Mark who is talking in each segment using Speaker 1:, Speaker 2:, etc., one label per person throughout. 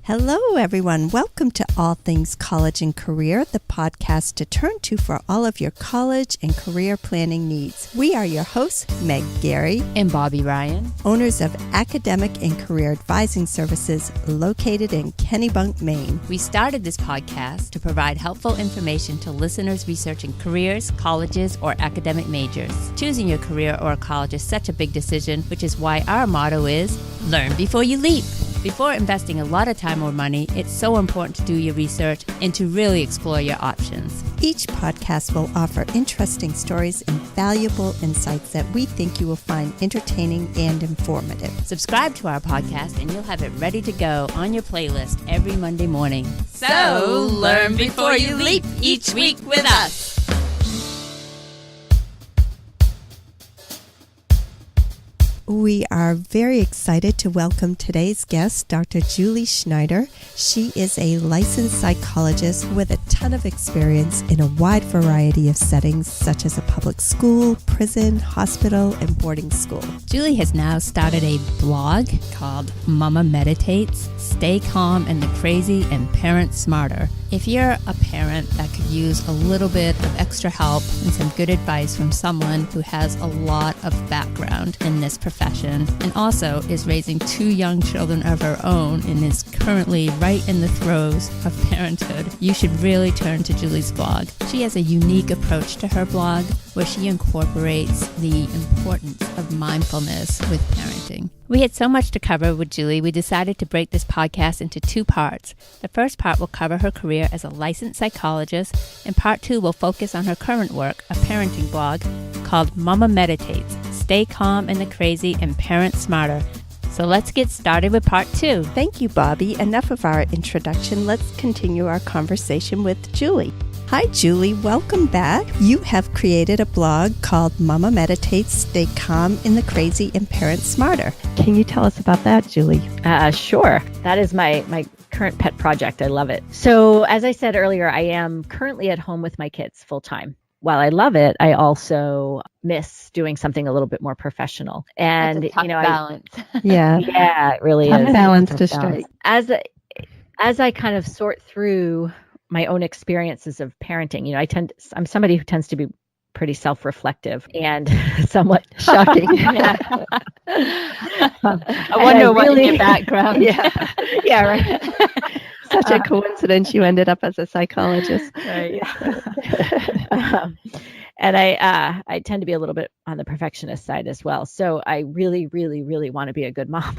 Speaker 1: Hello, everyone. Welcome to All Things College and Career, the podcast to turn to for all of your college and career planning needs. We are your hosts, Meg Gary
Speaker 2: and Bobby Ryan,
Speaker 1: owners of academic and career advising services located in Kennebunk, Maine.
Speaker 2: We started this podcast to provide helpful information to listeners researching careers, colleges, or academic majors. Choosing your career or college is such a big decision, which is why our motto is, learn before you leap. Before investing a lot of time or money, it's so important to do your research and to really explore your options.
Speaker 1: Each podcast will offer interesting stories and valuable insights that we think you will find entertaining and informative.
Speaker 2: Subscribe to our podcast and you'll have it ready to go on your playlist every Monday morning. So, learn before you leap each week with us.
Speaker 1: We are very excited to welcome today's guest, Dr. Julie Schneider. She is a licensed psychologist with a ton of experience in a wide variety of settings, such as a public school, prison, hospital, and boarding school.
Speaker 2: Julie has now started a blog called Momma Meditates, Stay Calm in the Crazy and Parent Smarter. If you're a parent that could use a little bit of extra help and some good advice from someone who has a lot of background in this profession and also is raising 2 young children of her own and is currently right in the throes of parenthood, you should really turn to Julie's blog. She has a unique approach to her blog where she incorporates the importance of mindfulness with parenting. We had so much to cover with Julie, we decided to break this podcast into 2 parts. The first part will cover her career as a licensed psychologist, and part 2 will focus on her current work, a parenting blog called Momma Meditates, Stay Calm in the Crazy and Parent Smarter. So let's get started with part 2.
Speaker 1: Thank you, Bobby. Enough of our introduction. Let's continue our conversation with Julie. Hi, Julie. Welcome back. You have created a blog called Momma Meditates, Stay Calm in the Crazy and Parent Smarter. Can you tell us about that, Julie?
Speaker 3: Sure. That is my current pet project. I love it. So as I said earlier, I am currently at home with my kids full time. While I love it, I also miss doing something a little bit more professional. And
Speaker 2: that's a tough balance.
Speaker 3: Yeah, it really
Speaker 1: tough
Speaker 3: is.
Speaker 1: Balance to strike.
Speaker 3: As I kind of sort through my own experiences of parenting, I'm somebody who tends to be pretty self-reflective and somewhat
Speaker 1: shocking.
Speaker 2: I wonder what in your background.
Speaker 3: Yeah, right.
Speaker 1: Such a coincidence you ended up as a psychologist.
Speaker 3: Right. And I tend to be a little bit on the perfectionist side as well. So I really, really, really want to be a good mom.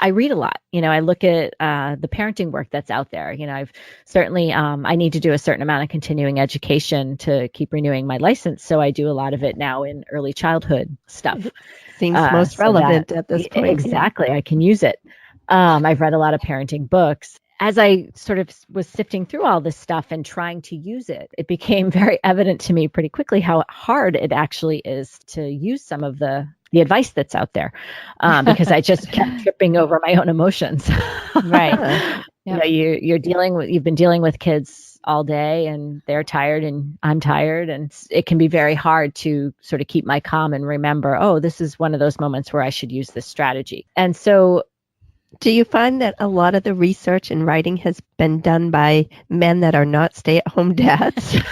Speaker 3: I read a lot. I look at the parenting work that's out there. I've certainly, I need to do a certain amount of continuing education to keep renewing my license. So I do a lot of it now in early childhood stuff.
Speaker 1: Seems most relevant at this point.
Speaker 3: Exactly. I can use it. I've read a lot of parenting books. As I sort of was sifting through all this stuff and trying to use it, it became very evident to me pretty quickly how hard it actually is to use some of the advice that's out there, because I just kept tripping over my own emotions.
Speaker 2: Right.
Speaker 3: Yep. You've been dealing with kids all day and they're tired and I'm tired, and it can be very hard to sort of keep my calm and remember, oh, this is one of those moments where I should use this strategy. And so
Speaker 1: do you find that a lot of the research and writing has been done by men that are not stay-at-home dads? Just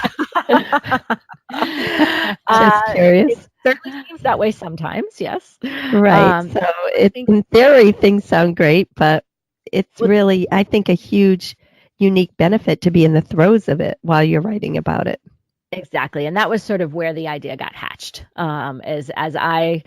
Speaker 1: curious.
Speaker 3: It certainly seems that way sometimes, yes.
Speaker 1: Right. So in theory, things sound great, but it's really, I think, a huge, unique benefit to be in the throes of it while you're writing about it.
Speaker 3: Exactly. And that was sort of where the idea got hatched, as I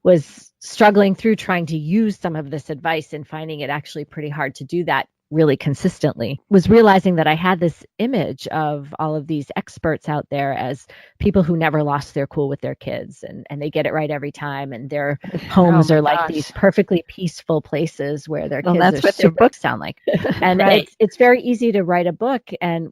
Speaker 3: was struggling through trying to use some of this advice and finding it actually pretty hard to do that really consistently, was realizing that I had this image of all of these experts out there as people who never lost their cool with their kids, and they get it right every time, and their homes are like these perfectly peaceful places where their kids
Speaker 1: that's
Speaker 3: are
Speaker 1: what their
Speaker 3: books sound like. And
Speaker 1: right.
Speaker 3: it's very easy to write a book and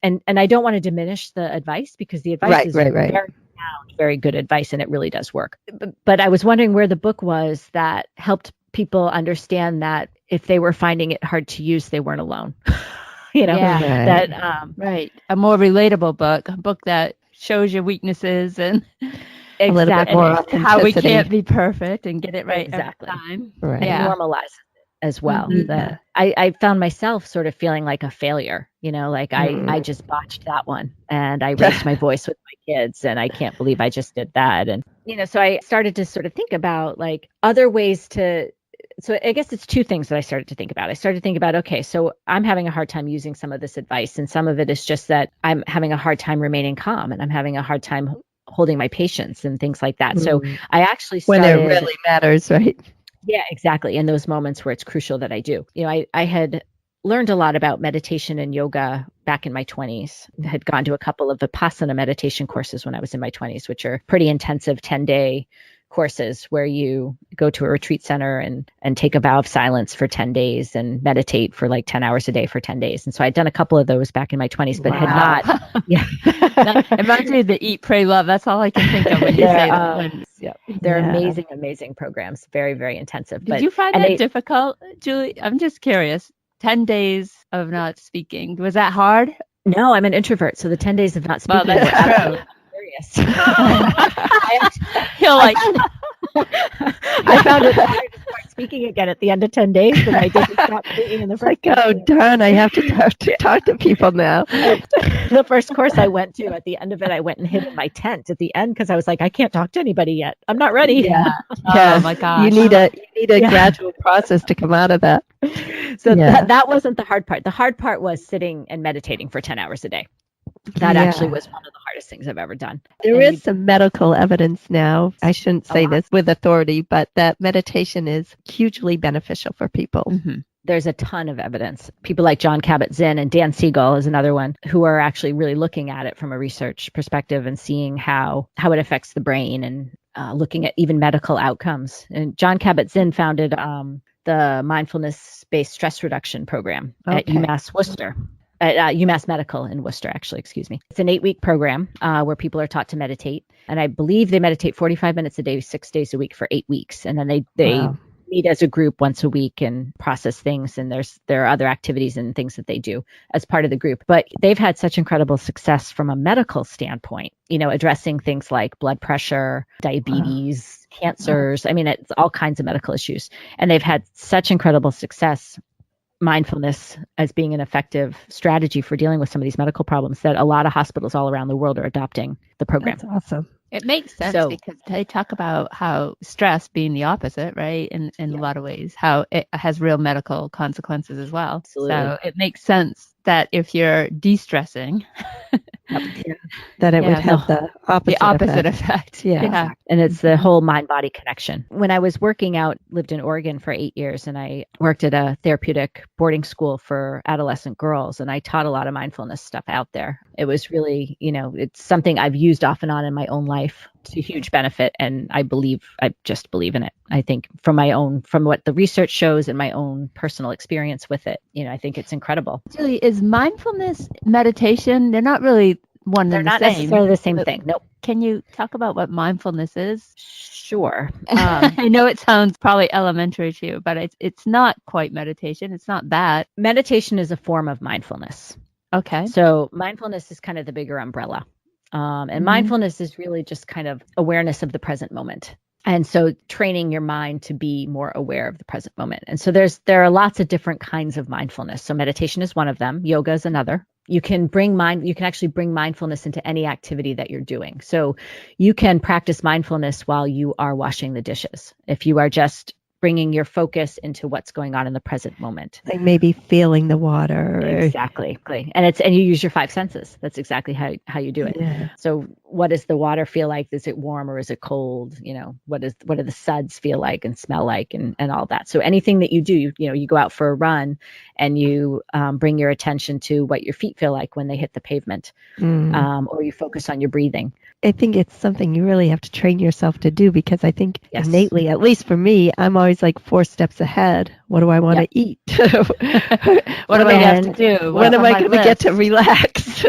Speaker 3: and I don't want to diminish the advice, because the advice is very sound, very good advice, and it really does work. But I was wondering where the book was that helped people understand that if they were finding it hard to use, they weren't alone.
Speaker 2: Right. A more relatable book, a book that shows your weaknesses and
Speaker 1: a little bit more
Speaker 2: how we can't be perfect and get it right
Speaker 3: exactly.
Speaker 2: every time.
Speaker 1: Right.
Speaker 3: And normalize as well.
Speaker 1: Mhm.
Speaker 3: I found myself sort of feeling like a failure, like I just botched that one, and I raised my voice with my kids, and I can't believe I just did that. And, so I started to sort of think about like other ways so I guess it's two things that I started to think about. I started to think about, okay, so I'm having a hard time using some of this advice, and some of it is just that I'm having a hard time remaining calm, and I'm having a hard time holding my patience and things like that. So I actually
Speaker 1: When
Speaker 3: started,
Speaker 1: it really matters, right?
Speaker 3: yeah, exactly. In those moments where it's crucial that I do. I had learned a lot about meditation and yoga back in my 20s. I had gone to a couple of Vipassana meditation courses when I was in my 20s, which are pretty intensive 10-day courses where you go to a retreat center and take a vow of silence for 10 days and meditate for like 10 hours a day for 10 days. And so I'd done a couple of those back in my 20s, but had not. Yeah.
Speaker 2: Imagine the eat, pray, love. That's all I can think of when you say that.
Speaker 3: Yeah. They're amazing, amazing programs. Very, very intensive.
Speaker 2: Did you find that difficult, Julie? I'm just curious. 10 days of not speaking. Was that hard?
Speaker 3: No, I'm an introvert. So the 10 days of not speaking.
Speaker 2: Well, that's true.
Speaker 3: I found it harder to start speaking again at the end of 10 days than I did to stop speaking in the first.
Speaker 1: Oh, darn! I have to talk to people now.
Speaker 3: The first course I went to, at the end of it, I went and hid in my tent at the end because I was like, I can't talk to anybody yet. I'm not ready.
Speaker 1: Yeah.
Speaker 2: Oh my gosh.
Speaker 1: You need a gradual process to come out of that.
Speaker 3: So that wasn't the hard part. The hard part was sitting and meditating for 10 hours a day. That actually was one of the hardest things I've ever done.
Speaker 1: There is some medical evidence now. I shouldn't say this with authority, but that meditation is hugely beneficial for people.
Speaker 3: Mm-hmm. There's a ton of evidence. People like John Kabat-Zinn and Dan Siegel is another one who are actually really looking at it from a research perspective and seeing how it affects the brain and looking at even medical outcomes. And John Kabat-Zinn founded the mindfulness-based stress reduction program at UMass Worcester. At UMass Medical in Worcester, actually, excuse me. It's an 8-week program where people are taught to meditate. And I believe they meditate 45 minutes a day, 6 days a week for 8 weeks. And then they meet as a group once a week and process things. And there are other activities and things that they do as part of the group. But they've had such incredible success from a medical standpoint, addressing things like blood pressure, diabetes, cancers. I mean, it's all kinds of medical issues. And they've had such incredible success, mindfulness as being an effective strategy for dealing with some of these medical problems, that a lot of hospitals all around the world are adopting the program.
Speaker 1: That's awesome.
Speaker 2: It makes sense because they talk about how stress being the opposite, right? In a lot of ways, how it has real medical consequences as well.
Speaker 3: Absolutely.
Speaker 2: So it makes sense that if you're de-stressing,
Speaker 1: that it would have the opposite effect.
Speaker 2: Yeah.
Speaker 3: And it's the whole mind-body connection. When I was working out, lived in Oregon for 8 years, and I worked at a therapeutic boarding school for adolescent girls, and I taught a lot of mindfulness stuff out there. It was really, it's something I've used off and on in my own life to huge benefit. And I just believe in it. I think from what the research shows and my own personal experience with it, I think it's incredible.
Speaker 2: Julie, is mindfulness meditation, they're not really
Speaker 3: They're not necessarily the same thing. Nope.
Speaker 2: Can you talk about what mindfulness is?
Speaker 3: Sure.
Speaker 2: I know it sounds probably elementary to you, but it's not quite meditation. It's not that.
Speaker 3: Meditation is a form of mindfulness.
Speaker 2: Okay.
Speaker 3: So mindfulness is kind of the bigger umbrella. And mindfulness is really just kind of awareness of the present moment. And so training your mind to be more aware of the present moment. And so there are lots of different kinds of mindfulness. So meditation is one of them. Yoga is another. You can actually bring mindfulness into any activity that you're doing. So you can practice mindfulness while you are washing the dishes. If you are just bringing your focus into what's going on in the present moment.
Speaker 1: Like maybe feeling the water.
Speaker 3: Exactly. And you use your 5 senses. That's exactly how you do it.
Speaker 1: Yeah.
Speaker 3: So what does the water feel like? Is it warm or is it cold? What do the suds feel like and smell like and all that. So anything that you do, you go out for a run and you bring your attention to what your feet feel like when they hit the pavement, or you focus on your breathing.
Speaker 1: I think it's something you really have to train yourself to do, because I think innately, at least for me, I'm always like 4 steps ahead. What do I want to eat?
Speaker 2: What do I have to do?
Speaker 1: When am I going to get to relax?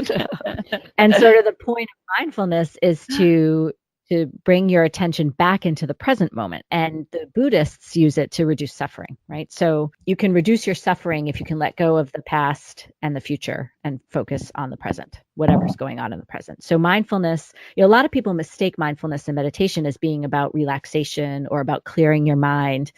Speaker 3: And sort of the point of mindfulness is to bring your attention back into the present moment. And the Buddhists use it to reduce suffering, right? So you can reduce your suffering if you can let go of the past and the future and focus on the present. whatever's going on in the present. So mindfulness, a lot of people mistake mindfulness and meditation as being about relaxation or about clearing your mind.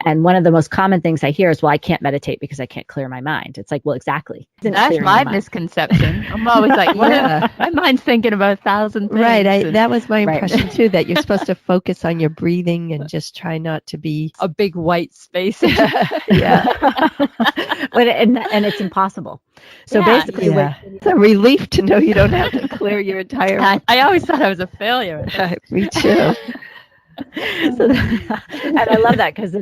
Speaker 3: And one of the most common things I hear is, well, I can't meditate because I can't clear my mind. It's like, well, exactly.
Speaker 2: That's my misconception. I'm always like, my mind's thinking about 1,000 things.
Speaker 1: Right. That was my impression too, that you're supposed to focus on your breathing and just try not to be
Speaker 2: a big white space.
Speaker 1: Yeah.
Speaker 3: But and it's impossible. So basically,
Speaker 1: it's a relief to know you don't have to clear your entire mind.
Speaker 2: I always thought I was a failure.
Speaker 1: Me too.
Speaker 3: And I love that because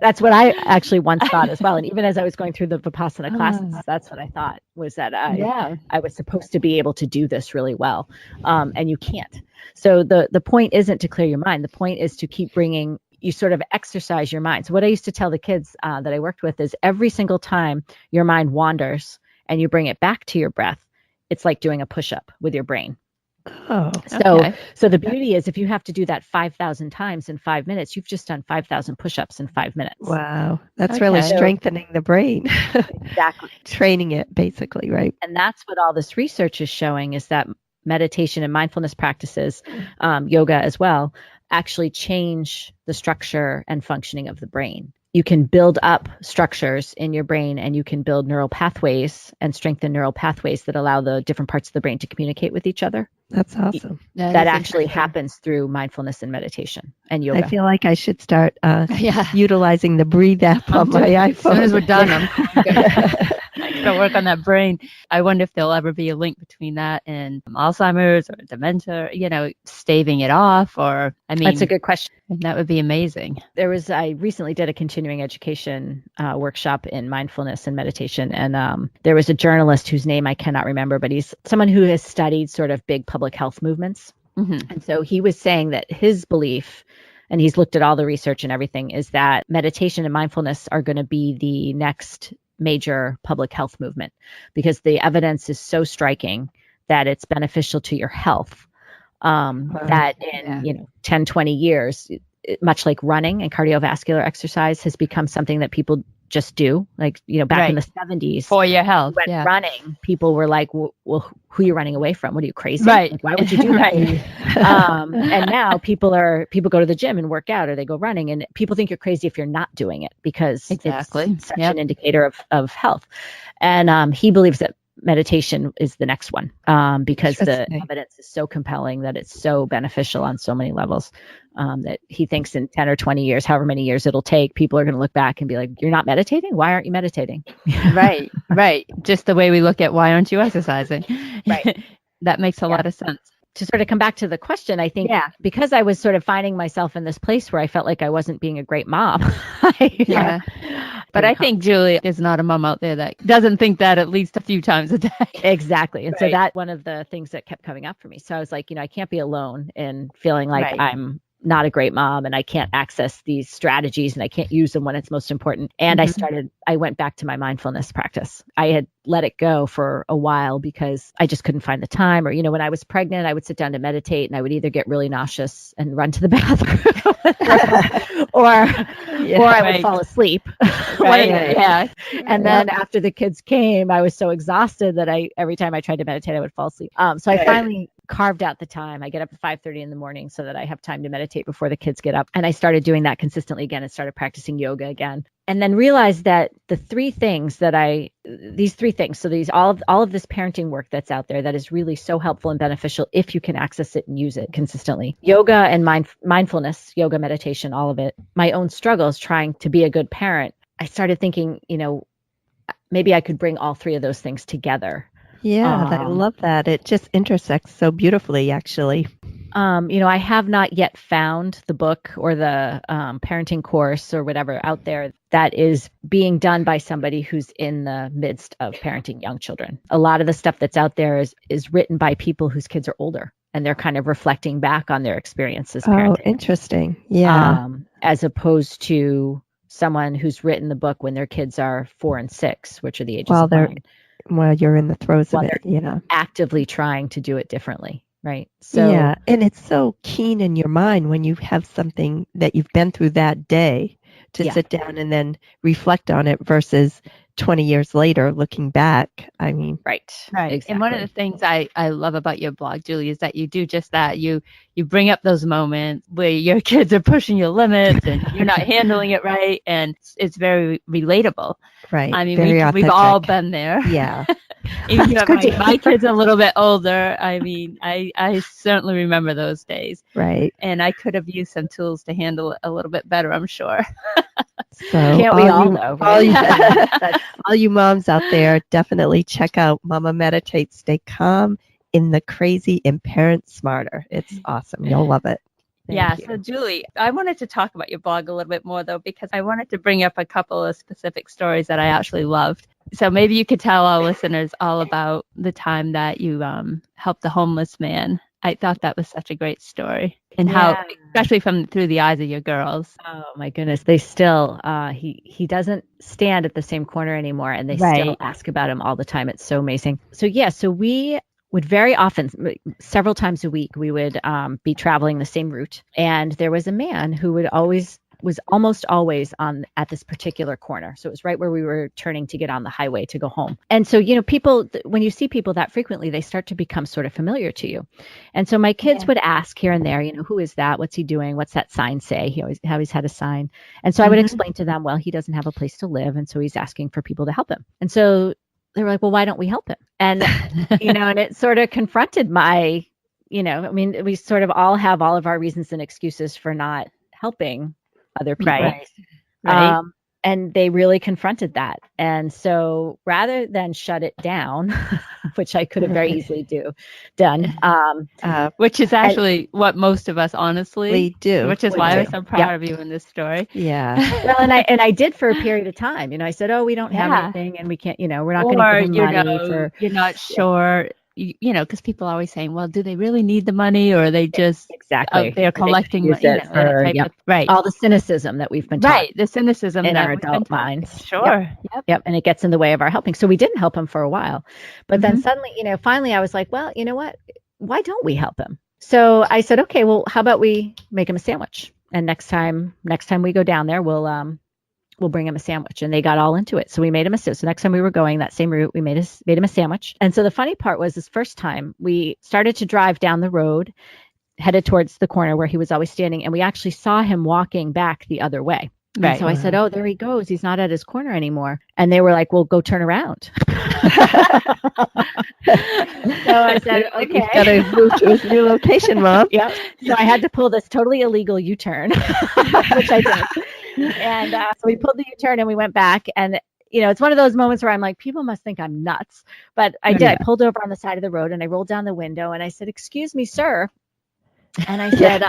Speaker 3: that's what I actually once thought as well. And even as I was going through the Vipassana classes, that's what I thought, was that I was supposed to be able to do this really well. And you can't. So the point isn't to clear your mind. The point is to keep bringing, you sort of exercise your mind. So what I used to tell the kids that I worked with is every single time your mind wanders and you bring it back to your breath, it's like doing a push-up with your brain.
Speaker 1: Oh,
Speaker 3: so the beauty is if you have to do that 5,000 times in 5 minutes, you've just done 5,000 push-ups in 5 minutes.
Speaker 1: Wow. That's really strengthening the brain.
Speaker 3: Exactly.
Speaker 1: Training it, basically, right?
Speaker 3: And that's what all this research is showing, is that meditation and mindfulness practices, yoga as well, actually change the structure and functioning of the brain. You can build up structures in your brain, and you can build neural pathways and strengthen neural pathways that allow the different parts of the brain to communicate with each other.
Speaker 1: That's awesome.
Speaker 3: That actually happens through mindfulness and meditation and yoga.
Speaker 1: I feel like I should start utilizing the Breathe app on my iPhone.
Speaker 2: As soon as we're done, I'm going to work on that brain. I wonder if there'll ever be a link between that and Alzheimer's or dementia, staving it off, or,
Speaker 3: That's a good question.
Speaker 2: That would be amazing.
Speaker 3: I recently did a continuing education workshop in mindfulness and meditation. And there was a journalist whose name I cannot remember, but he's someone who has studied sort of big public health movements. Mm-hmm. And so he was saying that his belief, and he's looked at all the research and everything, is that meditation and mindfulness are going to be the next major public health movement, because the evidence is so striking that it's beneficial to your health. That in 10, 20 years, much like running and cardiovascular exercise has become something that people just do. Like, back in the 70s.
Speaker 2: For your health.
Speaker 3: When running, people were like, well, who are you running away from? What are you, crazy?
Speaker 2: Right.
Speaker 3: Like, why would you do that? And now people go to the gym and work out, or they go running, and people think you're crazy if you're not doing it, because it's such an indicator of health. And he believes that meditation is the next one, because the evidence is so compelling that it's so beneficial on so many levels, that he thinks in 10 or 20 years, however many years it'll take, people are going to look back and be like, you're not meditating? Why aren't you meditating?
Speaker 2: Right. Just the way we look at why aren't you exercising?
Speaker 3: Right.
Speaker 2: That makes a lot of sense.
Speaker 3: To sort of come back to the question, I think because I was sort of finding myself in this place where I felt like I wasn't being a great mom.
Speaker 2: But I think, Julie, there's not a mom out there that doesn't think that at least a few times a day.
Speaker 3: Exactly. And so that's one of the things that kept coming up for me. So I was like, I can't be alone in feeling like I'm not a great mom, and I can't access these strategies, and I can't use them when it's most important. And I went back to my mindfulness practice. I had let it go for a while because I just couldn't find the time. Or, when I was pregnant, I would sit down to meditate, and I would either get really nauseous and run to the bathroom or I would fall asleep. And then after the kids came, I was so exhausted that every time I tried to meditate, I would fall asleep. So I finally carved out the time. I get up at 5:30 in the morning so that I have time to meditate before the kids get up. And I started doing that consistently again, and started practicing yoga again. And then realized that these three things, so all of this parenting work that's out there that is really so helpful and beneficial if you can access it and use it consistently. Yoga and mindfulness, yoga, meditation, all of it. My own struggles trying to be a good parent. I started thinking, maybe I could bring all three of those things together.
Speaker 1: Yeah, I love that. It just intersects so beautifully, actually.
Speaker 3: I have not yet found the book or the parenting course or whatever out there that is being done by somebody who's in the midst of parenting young children. A lot of the stuff that's out there is written by people whose kids are older, and they're kind of reflecting back on their experiences parenting.
Speaker 1: Oh, interesting. Yeah.
Speaker 3: As opposed to someone who's written the book when their kids are 4 and 6, which are the ages of mine.
Speaker 1: Well, you're in the throes of it,
Speaker 3: actively trying to do it differently, right? So
Speaker 1: and it's so keen in your mind when you have something that you've been through that day to sit down and then reflect on it versus 20 years later, looking back, I mean,
Speaker 3: Right.
Speaker 2: Right. And one of the things I love about your blog, Julie, is that you do just that. You bring up those moments where your kids are pushing your limits and you're not handling it right. And it's very relatable.
Speaker 1: right.
Speaker 2: I mean,
Speaker 1: Very
Speaker 2: we've all
Speaker 1: authentic.
Speaker 2: been there.
Speaker 1: Yeah.
Speaker 2: Even
Speaker 1: It's
Speaker 2: if
Speaker 1: good to
Speaker 2: my kids are a little bit older, I mean, I certainly remember those days.
Speaker 1: Right.
Speaker 2: And I could have used some tools to handle it a little bit better, I'm sure.
Speaker 1: So
Speaker 3: Can't we all know? Right?
Speaker 1: all you moms out there, definitely check out Momma Meditates. Stay calm in the crazy and parent smarter. It's awesome. You'll love it.
Speaker 2: Yeah.
Speaker 3: you.
Speaker 2: So, Julie, I wanted to talk about your blog a little bit more, though, because I wanted to bring up a couple of specific stories that I actually loved. So maybe you could tell our listeners all about the time that you helped the homeless man. I thought that was such a great story, and how, especially through the eyes of your girls.
Speaker 3: Oh my goodness, they still he doesn't stand at the same corner anymore, and they still
Speaker 2: Right.
Speaker 3: ask about him all the time. It's so amazing. So we would very often, several times a week, we would be traveling the same route, and there was a man who was almost always at this particular corner. So it was right where we were turning to get on the highway to go home. And so, people, when you see people that frequently, they start to become sort of familiar to you. And so my kids would ask here and there, who is that? What's he doing? What's that sign say? He always had a sign. And so I would explain to them, well, he doesn't have a place to live. And so he's asking for people to help him. And so they were like, well, why don't we help him? And, and it sort of confronted my, we sort of all have all of our reasons and excuses for not helping other people.
Speaker 2: Right.
Speaker 3: And they really confronted that. And so rather than shut it down, which I could have very easily done,
Speaker 2: which is actually what most of us honestly
Speaker 1: do.
Speaker 2: Which is why I'm so proud of you in this story.
Speaker 1: Yeah.
Speaker 3: Well, and I did for a period of time. I said, oh, we don't have anything, and we can't, we're not going to give them money for.
Speaker 2: You're not sure. Because people are always saying, well, do they really need the money, or are they just they're collecting
Speaker 3: right, all the cynicism that we've been taught,
Speaker 2: right, the cynicism
Speaker 3: in
Speaker 2: that
Speaker 3: our adult minds.
Speaker 2: Sure.
Speaker 3: Yep. And it gets in the way of our helping. So we didn't help him for a while, but then suddenly, finally I was like, well, you know what? Why don't we help him? So I said, okay, well, how about we make him a sandwich? And next time we go down there, we'll bring him a sandwich. And they got all into it. So we made him so next time we were going that same route, we made him a sandwich. And so the funny part was, this first time we started to drive down the road, headed towards the corner where he was always standing. And we actually saw him walking back the other way. Right. And so I said, oh, there he goes. He's not at his corner anymore. And they were like, well, go turn around. So I said, okay.
Speaker 1: You've got to move to his new location, Mom.
Speaker 3: Yep. So I had to pull this totally illegal U-turn, which I did. And so we pulled the U-turn and we went back. And, it's one of those moments where I'm like, people must think I'm nuts. But I did. I pulled over on the side of the road and I rolled down the window and I said, excuse me, sir. And I said,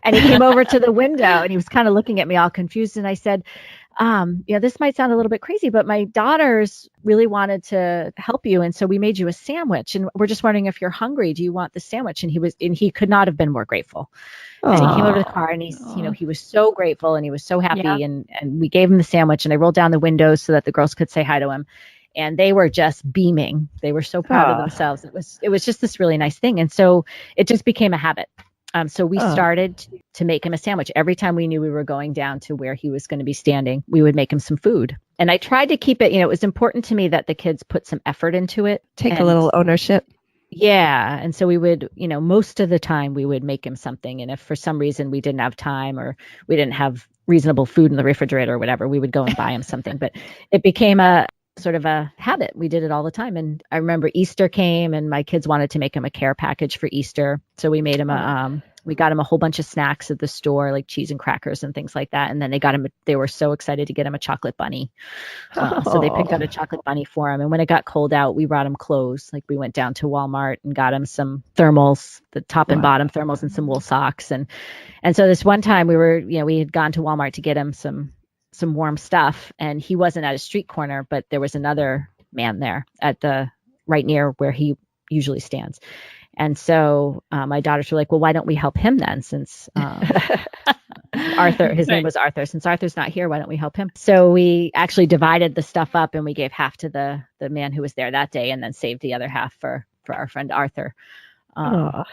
Speaker 3: and he came over to the window and he was kind of looking at me all confused. And I said, this might sound a little bit crazy, but my daughters really wanted to help you. And so we made you a sandwich, and we're just wondering if you're hungry. Do you want the sandwich? And he could not have been more grateful. And he came over to the car and he was so grateful and he was so happy. And we gave him the sandwich and I rolled down the windows so that the girls could say hi to him. And they were just beaming. They were so proud of themselves. It was just this really nice thing. And so it just became a habit. So we started to make him a sandwich. Every time we knew we were going down to where he was going to be standing, we would make him some food. And I tried to keep it, it was important to me that the kids put some effort into it.
Speaker 1: Take a little ownership.
Speaker 3: Yeah. And so we would, most of the time we would make him something. And if for some reason we didn't have time or we didn't have reasonable food in the refrigerator or whatever, we would go and buy him something. But it became a sort of a habit. We did it all the time. And I remember Easter came and my kids wanted to make him a care package for Easter. So we made him we got him a whole bunch of snacks at the store, like cheese and crackers and things like that. And then they were so excited to get him a chocolate bunny. So they picked out a chocolate bunny for him. And when it got cold out, we brought him clothes. Like we went down to Walmart and got him some thermals, the top and bottom thermals, and some wool socks. And so this one time we had gone to Walmart to get him some warm stuff, and he wasn't at a street corner, but there was another man there at right near where he usually stands. And so my daughters were like, well, why don't we help him then? Since Arthur, his name was Arthur, since Arthur's not here, why don't we help him? So we actually divided the stuff up and we gave half to the man who was there that day and then saved the other half for our friend Arthur. But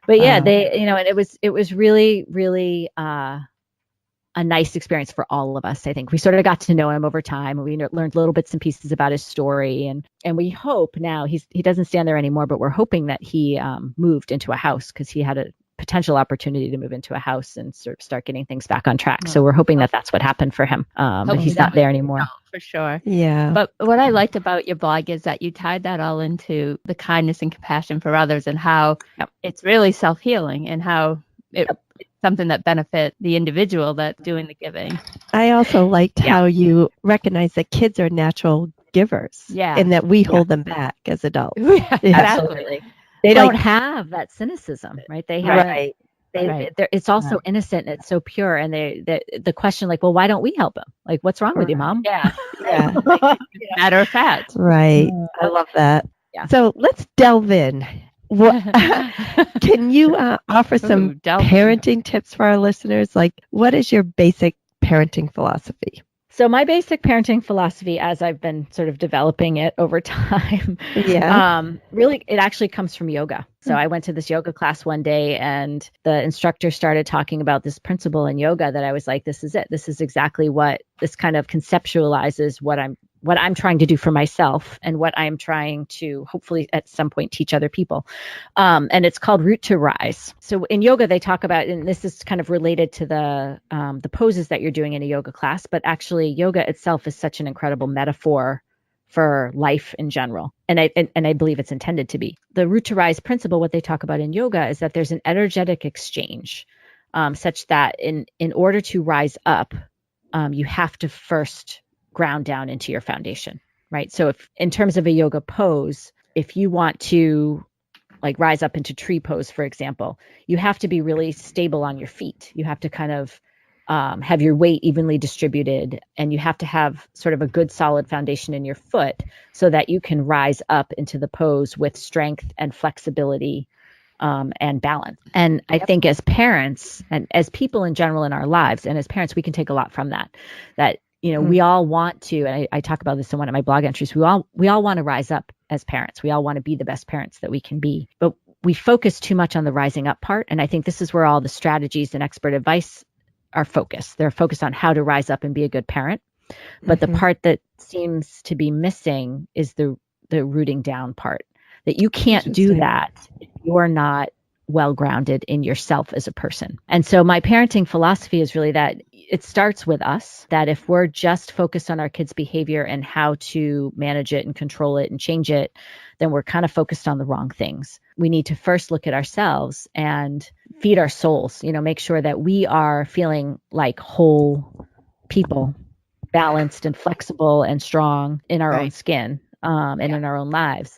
Speaker 3: yeah, they, and it was really, really, a nice experience for all of us. I think we sort of got to know him over time, and we learned little bits and pieces about his story. And we hope now he doesn't stand there anymore, but we're hoping that he moved into a house, because he had a potential opportunity to move into a house and sort of start getting things back on track. So we're hoping that that's what happened for him. But he's not there anymore.
Speaker 2: No, for sure.
Speaker 1: Yeah.
Speaker 2: But what I liked about your blog is that you tied that all into the kindness and compassion for others, and how it's really self-healing, and how it's something that benefits the individual that's doing the giving.
Speaker 1: I also liked how you recognize that kids are natural givers,
Speaker 2: Yeah.
Speaker 1: and that we hold them back as adults.
Speaker 3: Absolutely. They don't have that cynicism, right? They have it's all so innocent and it's so pure. And the question, like, well, why don't we help him? Like, what's wrong with you, Mom?
Speaker 2: Yeah.
Speaker 1: Yeah.
Speaker 2: Matter of fact.
Speaker 1: Right. I love that.
Speaker 3: Yeah.
Speaker 1: So let's delve in. Can you offer some parenting tips for our listeners? Like, what is your basic parenting philosophy?
Speaker 3: So my basic parenting philosophy, as I've been sort of developing it over time, really, it actually comes from yoga. So I went to this yoga class one day, and the instructor started talking about this principle in yoga that I was like, this is it. This is exactly what this kind of conceptualizes what I'm trying to do for myself, and what I'm trying to hopefully at some point teach other people. And it's called root to rise. So in yoga, they talk about, and this is kind of related to the poses that you're doing in a yoga class, but actually yoga itself is such an incredible metaphor for life in general. And I believe it's intended to be. The root to rise principle, what they talk about in yoga, is that there's an energetic exchange, such that in order to rise up, you have to first ground down into your foundation, right? So if in terms of a yoga pose, if you want to like rise up into tree pose, for example, you have to be really stable on your feet. You have to kind of have your weight evenly distributed, and you have to have sort of a good solid foundation in your foot so that you can rise up into the pose with strength and flexibility and balance. And I think as parents and as people in general in our lives, and as parents, we can take a lot from that, we all want to, and I talk about this in one of my blog entries, we all want to rise up as parents. We all want to be the best parents that we can be, but we focus too much on the rising up part. And I think this is where all the strategies and expert advice are focused. They're focused on how to rise up and be a good parent. But the part that seems to be missing is the rooting down part, that you can't do that if you're not well grounded in yourself as a person. And so my parenting philosophy is really that it starts with us, that if we're just focused on our kids' behavior and how to manage it and control it and change it, then we're kind of focused on the wrong things. We need to first look at ourselves and feed our souls, make sure that we are feeling like whole people, balanced and flexible and strong in our own skin and in our own lives.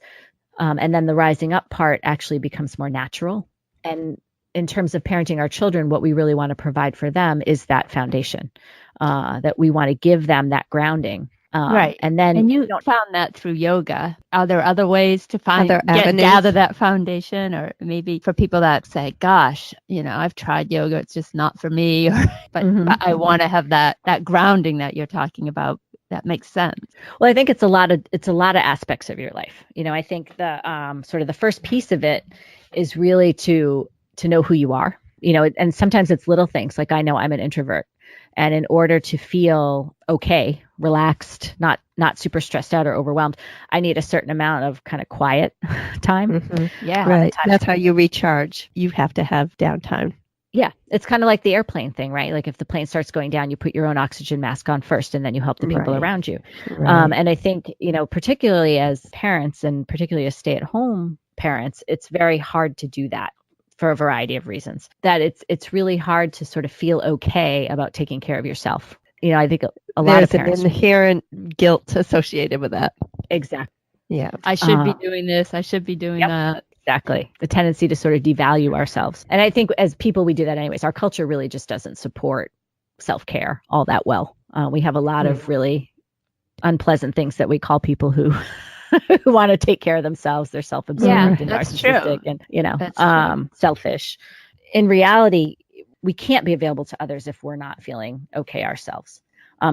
Speaker 3: And then the rising up part actually becomes more natural. And in terms of parenting our children, what we really want to provide for them is that foundation, that we want to give them that grounding.
Speaker 2: Right.
Speaker 3: And
Speaker 2: you found that through yoga. Are there other ways to gather that foundation? Or maybe for people that say, gosh, I've tried yoga, it's just not for me. But I want to have that grounding that you're talking about. That makes sense.
Speaker 3: Well, I think it's a lot of aspects of your life. I think the sort of the first piece of it is really to know who you are, and sometimes it's little things. Like, I know I'm an introvert, and in order to feel okay, relaxed, not super stressed out or overwhelmed, I need a certain amount of kind of quiet time.
Speaker 2: Yeah.
Speaker 1: Right. That's how you recharge. You have to have downtime.
Speaker 3: Yeah. It's kind of like the airplane thing, right? Like if the plane starts going down, you put your own oxygen mask on first, and then you help the people around you.
Speaker 1: Right.
Speaker 3: And I think, particularly as parents, and particularly as stay-at-home parents, it's very hard to do that for a variety of reasons. That it's really hard to sort of feel okay about taking care of yourself. I think a lot of parents.
Speaker 1: There's an inherent guilt associated with that.
Speaker 3: Exactly.
Speaker 1: Yeah.
Speaker 2: I should be doing this. I should be doing that.
Speaker 3: Exactly. The tendency to sort of devalue ourselves. And I think as people, we do that anyways. Our culture really just doesn't support self-care all that well. We have a lot of really unpleasant things that we call people who who want to take care of themselves. They're self-absorbed and narcissistic and, selfish. In reality, we can't be available to others if we're not feeling okay ourselves.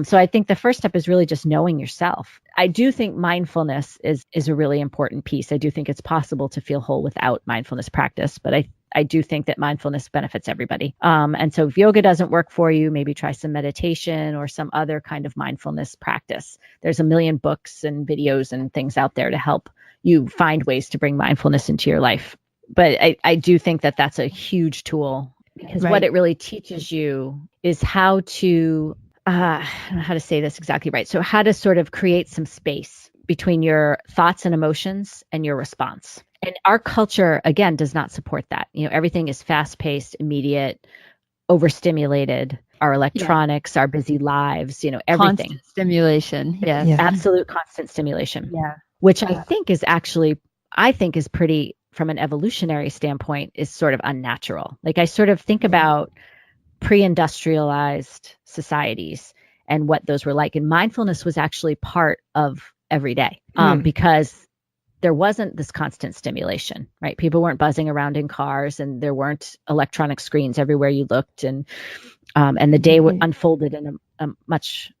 Speaker 3: So I think the first step is really just knowing yourself. I do think mindfulness is a really important piece. I do think it's possible to feel whole without mindfulness practice, but I I do think that mindfulness benefits everybody. And so if yoga doesn't work for you, maybe try some meditation or some other kind of mindfulness practice. There's a million books and videos and things out there to help you find ways to bring mindfulness into your life. But I do think that that's a huge tool, because what it really teaches you is how to, I don't know how to say this exactly right. So how to sort of create some space between your thoughts and emotions and your response. And our culture, again, does not support that. Everything is fast-paced, immediate, overstimulated. Our electronics, our busy lives, everything.
Speaker 2: Constant stimulation. Yes.
Speaker 1: Yeah.
Speaker 3: Absolute constant stimulation.
Speaker 2: Yeah.
Speaker 3: Which I think is pretty, from an evolutionary standpoint, is sort of unnatural. Like I sort of think about pre-industrialized societies and what those were like. And mindfulness was actually part of every day because there wasn't this constant stimulation, right? People weren't buzzing around in cars, and there weren't electronic screens everywhere you looked. And the day unfolded in a much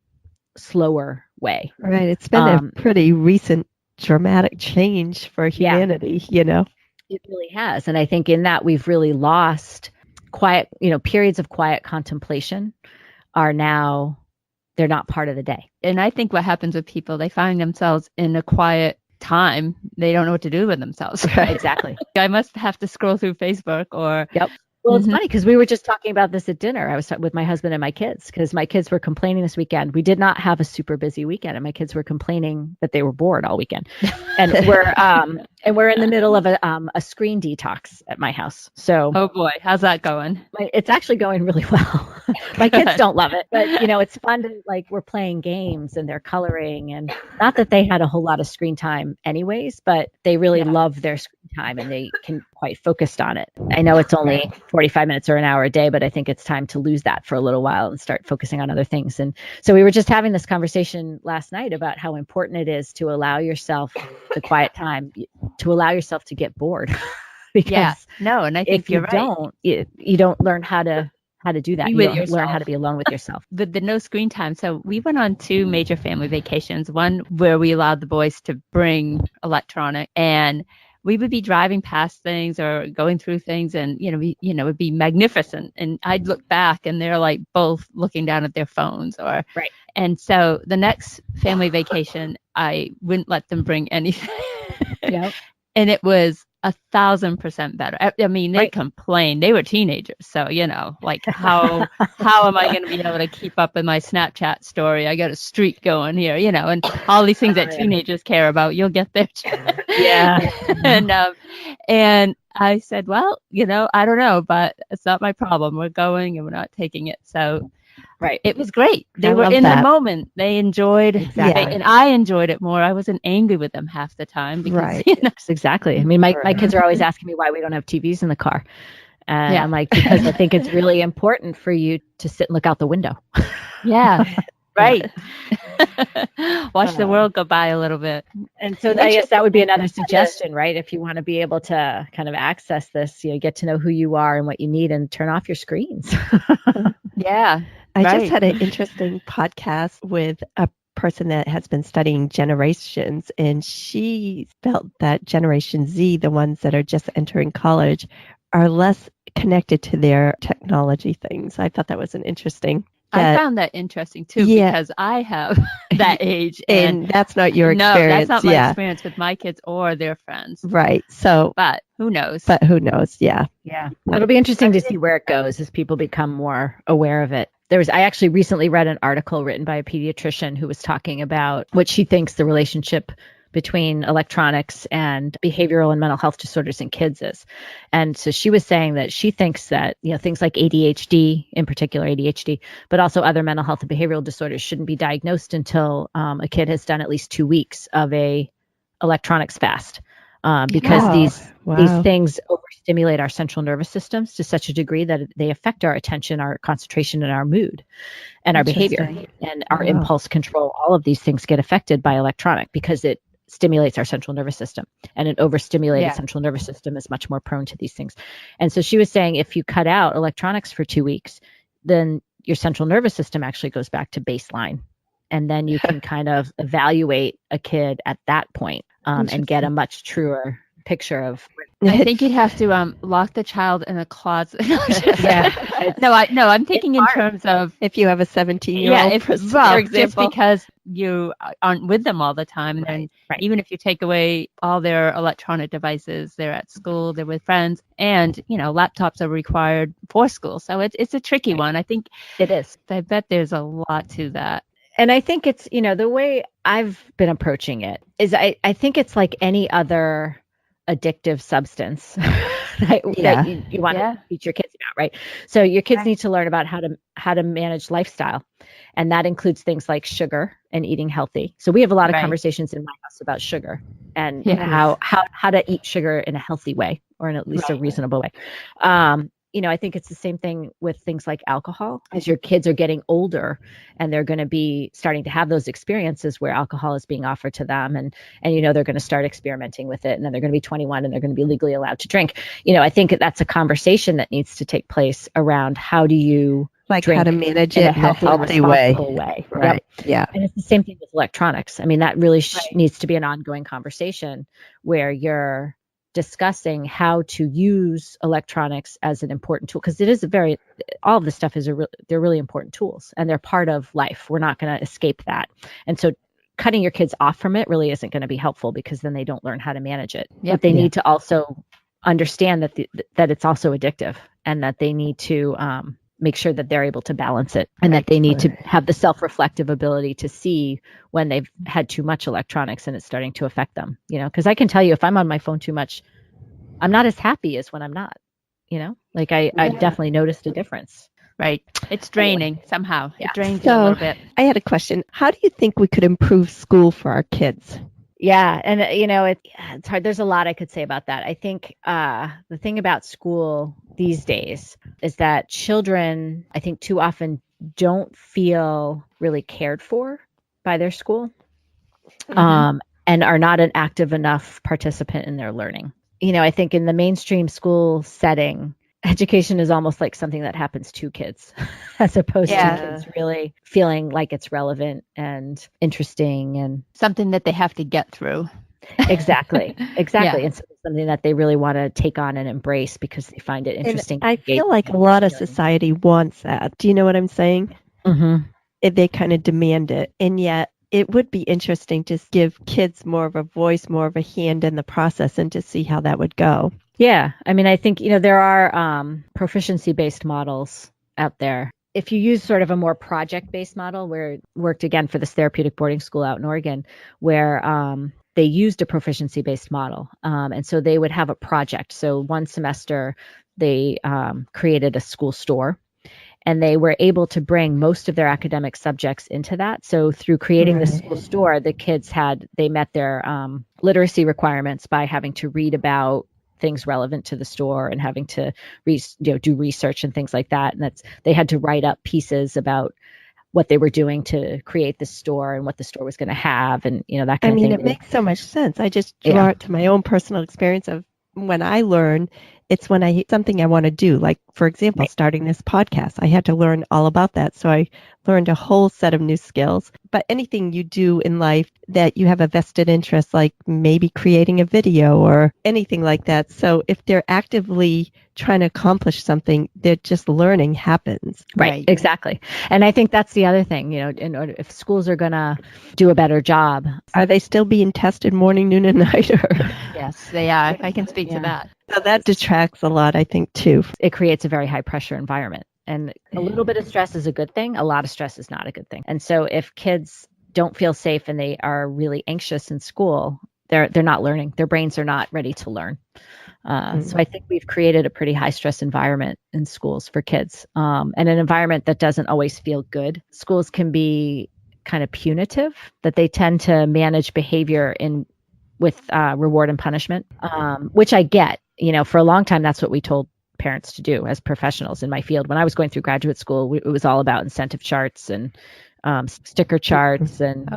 Speaker 3: slower way.
Speaker 1: Right. It's been a pretty recent dramatic change for humanity,
Speaker 3: It really has. And I think in that we've really lost quiet, periods of quiet contemplation are now, they're not part of the day.
Speaker 2: And I think what happens with people, they find themselves in a quiet time. They don't know what to do with themselves.
Speaker 3: Right? Exactly.
Speaker 2: I must have to scroll through Facebook or...
Speaker 3: Yep. Well, it's funny because we were just talking about this at dinner. I was with my husband and my kids because my kids were complaining this weekend. We did not have a super busy weekend, and my kids were complaining that they were bored all weekend. And we're in the middle of a screen detox at my house. So,
Speaker 2: oh boy, how's that going?
Speaker 3: It's actually going really well. My kids don't love it, but it's fun to we're playing games and they're coloring, and not that they had a whole lot of screen time anyways, but they really love their screen time and they can quite focused on it. I know it's only 45 minutes or an hour a day, but I think it's time to lose that for a little while and start focusing on other things. And so we were just having this conversation last night about how important it is to allow yourself the quiet time, to allow yourself to get bored. Because
Speaker 2: and I think
Speaker 3: if you don't, you don't learn how to do that. You don't learn how to be alone with yourself.
Speaker 2: The no screen time. So we went on 2 major family vacations, one where we allowed the boys to bring electronic, and we would be driving past things or going through things, and it'd be magnificent. And I'd look back, and they're like both looking down at their phones, or
Speaker 3: right.
Speaker 2: And so the next family vacation, I wouldn't let them bring anything.
Speaker 3: Yep.
Speaker 2: And it was 1,000% better. I mean, they complained. They were teenagers, so how am I going to be able to keep up in my Snapchat story? I got a streak going here, and all these things that teenagers care about. You'll get there.
Speaker 3: Yeah.
Speaker 2: And I said, well, I don't know, but it's not my problem. We're going and we're not taking it. So.
Speaker 3: Right.
Speaker 2: It was great. They were in the moment. They enjoyed it. And I enjoyed it more. I wasn't angry with them half the time. Because,
Speaker 3: Exactly. I mean, my kids are always asking me why we don't have TVs in the car. And I'm like, because I think it's really important for you to sit and look out the window.
Speaker 2: Yeah. Right. Watch the world go by a little bit.
Speaker 3: And so I guess that would be another suggestion, right? If you want to be able to kind of access this, get to know who you are and what you need, and turn off your screens.
Speaker 2: Yeah.
Speaker 1: I just had an interesting podcast with a person that has been studying generations, and she felt that Generation Z, the ones that are just entering college, are less connected to their technology things. I thought that was an interesting.
Speaker 2: I found that interesting too, because I have that age.
Speaker 1: And that's not your experience.
Speaker 2: No, that's not my experience with my kids or their friends.
Speaker 1: Right. So,
Speaker 2: but who knows?
Speaker 3: Yeah. It'll be interesting to see where it goes as people become more aware of it. I actually recently read an article written by a pediatrician who was talking about what she thinks the relationship between electronics and behavioral and mental health disorders in kids is. And so she was saying that she thinks that, things like ADHD, in particular ADHD, but also other mental health and behavioral disorders shouldn't be diagnosed until a kid has done at least 2 weeks of a electronics fast. Because these things overstimulate our central nervous systems to such a degree that they affect our attention, our concentration, and our mood, and our behavior, and our impulse control. All of these things get affected by electronic because it stimulates our central nervous system, and an overstimulated central nervous system is much more prone to these things. And so she was saying, if you cut out electronics for 2 weeks, then your central nervous system actually goes back to baseline. And then you can kind of evaluate a kid at that point and get a much truer picture of.
Speaker 2: I think you'd have to lock the child in a closet.
Speaker 3: Yeah.
Speaker 2: I'm thinking in terms of
Speaker 1: If you have a 17-year-old, for example.
Speaker 2: just because you aren't with them all the time, and
Speaker 3: Right.
Speaker 2: even if you take away all their electronic devices, they're at school, they're with friends, and laptops are required for school. So it's a tricky one. I think
Speaker 3: It is.
Speaker 2: I bet there's a lot to that.
Speaker 3: And I think it's, the way I've been approaching it is I think it's like any other addictive substance that you want to teach your kids about, right? So your kids need to learn about how to manage lifestyle. And that includes things like sugar and eating healthy. So we have a lot of conversations in my house about sugar and how to eat sugar in a healthy way, or in at least a reasonable way. I think it's the same thing with things like alcohol. As your kids are getting older and they're going to be starting to have those experiences where alcohol is being offered to them, and they're going to start experimenting with it, and then they're going to be 21 and they're going to be legally allowed to drink. I think that's a conversation that needs to take place around how do you
Speaker 1: how to manage it in a healthy way.
Speaker 3: Right.
Speaker 1: Yep. Yeah.
Speaker 3: And it's the same thing with electronics. I mean, that really needs to be an ongoing conversation where you're discussing how to use electronics as an important tool, because it is all of this stuff they're really important tools, and they're part of life. We're not going to escape that. And so cutting your kids off from it really isn't going to be helpful, because then they don't learn how to manage it. But they need to also understand that it's also addictive, and that they need to make sure that they're able to balance it, and that they need to have the self-reflective ability to see when they've had too much electronics and it's starting to affect them, because I can tell you, if I'm on my phone too much, I'm not as happy as when I'm not, I've definitely noticed a difference.
Speaker 2: Right. It's draining somehow. It drains
Speaker 1: you
Speaker 2: a little bit.
Speaker 1: I had a question. How do you think we could improve school for our kids?
Speaker 3: Yeah. And, it's hard. There's a lot I could say about that. I think the thing about school these days is that children, I think, too often don't feel really cared for by their school, and are not an active enough participant in their learning. I think in the mainstream school setting, education is almost like something that happens to kids, as opposed to kids really feeling like it's relevant and interesting and
Speaker 2: something that they have to get through.
Speaker 3: Exactly. And so it's something that they really want to take on and embrace because they find it interesting.
Speaker 1: And I feel like a lot of society wants that. Do you know what I'm saying?
Speaker 3: Mm-hmm.
Speaker 1: They kind of demand it. And yet it would be interesting to give kids more of a voice, more of a hand in the process, and to see how that would go.
Speaker 3: Yeah. I mean, I think, there are proficiency-based models out there. If you use sort of a more project-based model, where it worked again for this therapeutic boarding school out in Oregon, where they used a proficiency-based model. And so they would have a project. So one semester, they created a school store, and they were able to bring most of their academic subjects into that. So through creating the school store, the kids they met their literacy requirements by having to read about things relevant to the store and having to do research and things like that. And they had to write up pieces about what they were doing to create the store and what the store was going to have, and that kind of thing.
Speaker 1: It makes so much sense. I just draw it to my own personal experience of when I learn. It's when something I want to do. Like, for example, starting this podcast, I had to learn all about that. So I learned a whole set of new skills. But anything you do in life that you have a vested interest, like maybe creating a video or anything like that. So if they're actively trying to accomplish something, they're just learning happens.
Speaker 3: Right. Exactly. And I think that's the other thing, in order, if schools are going to do a better job.
Speaker 1: Are they still being tested morning, noon, and night?
Speaker 2: Yes, they are. If I can speak to that.
Speaker 1: So that detracts a lot, I think, too.
Speaker 3: It creates a very high pressure environment. And a little bit of stress is a good thing. A lot of stress is not a good thing. And so if kids don't feel safe and they are really anxious in school, they're not learning. Their brains are not ready to learn. So I think we've created a pretty high stress environment in schools for kids, and an environment that doesn't always feel good. Schools can be kind of punitive, that they tend to manage behavior with reward and punishment, which I get. For a long time, that's what we told parents to do as professionals in my field. When I was going through graduate school, it was all about incentive charts and sticker charts, and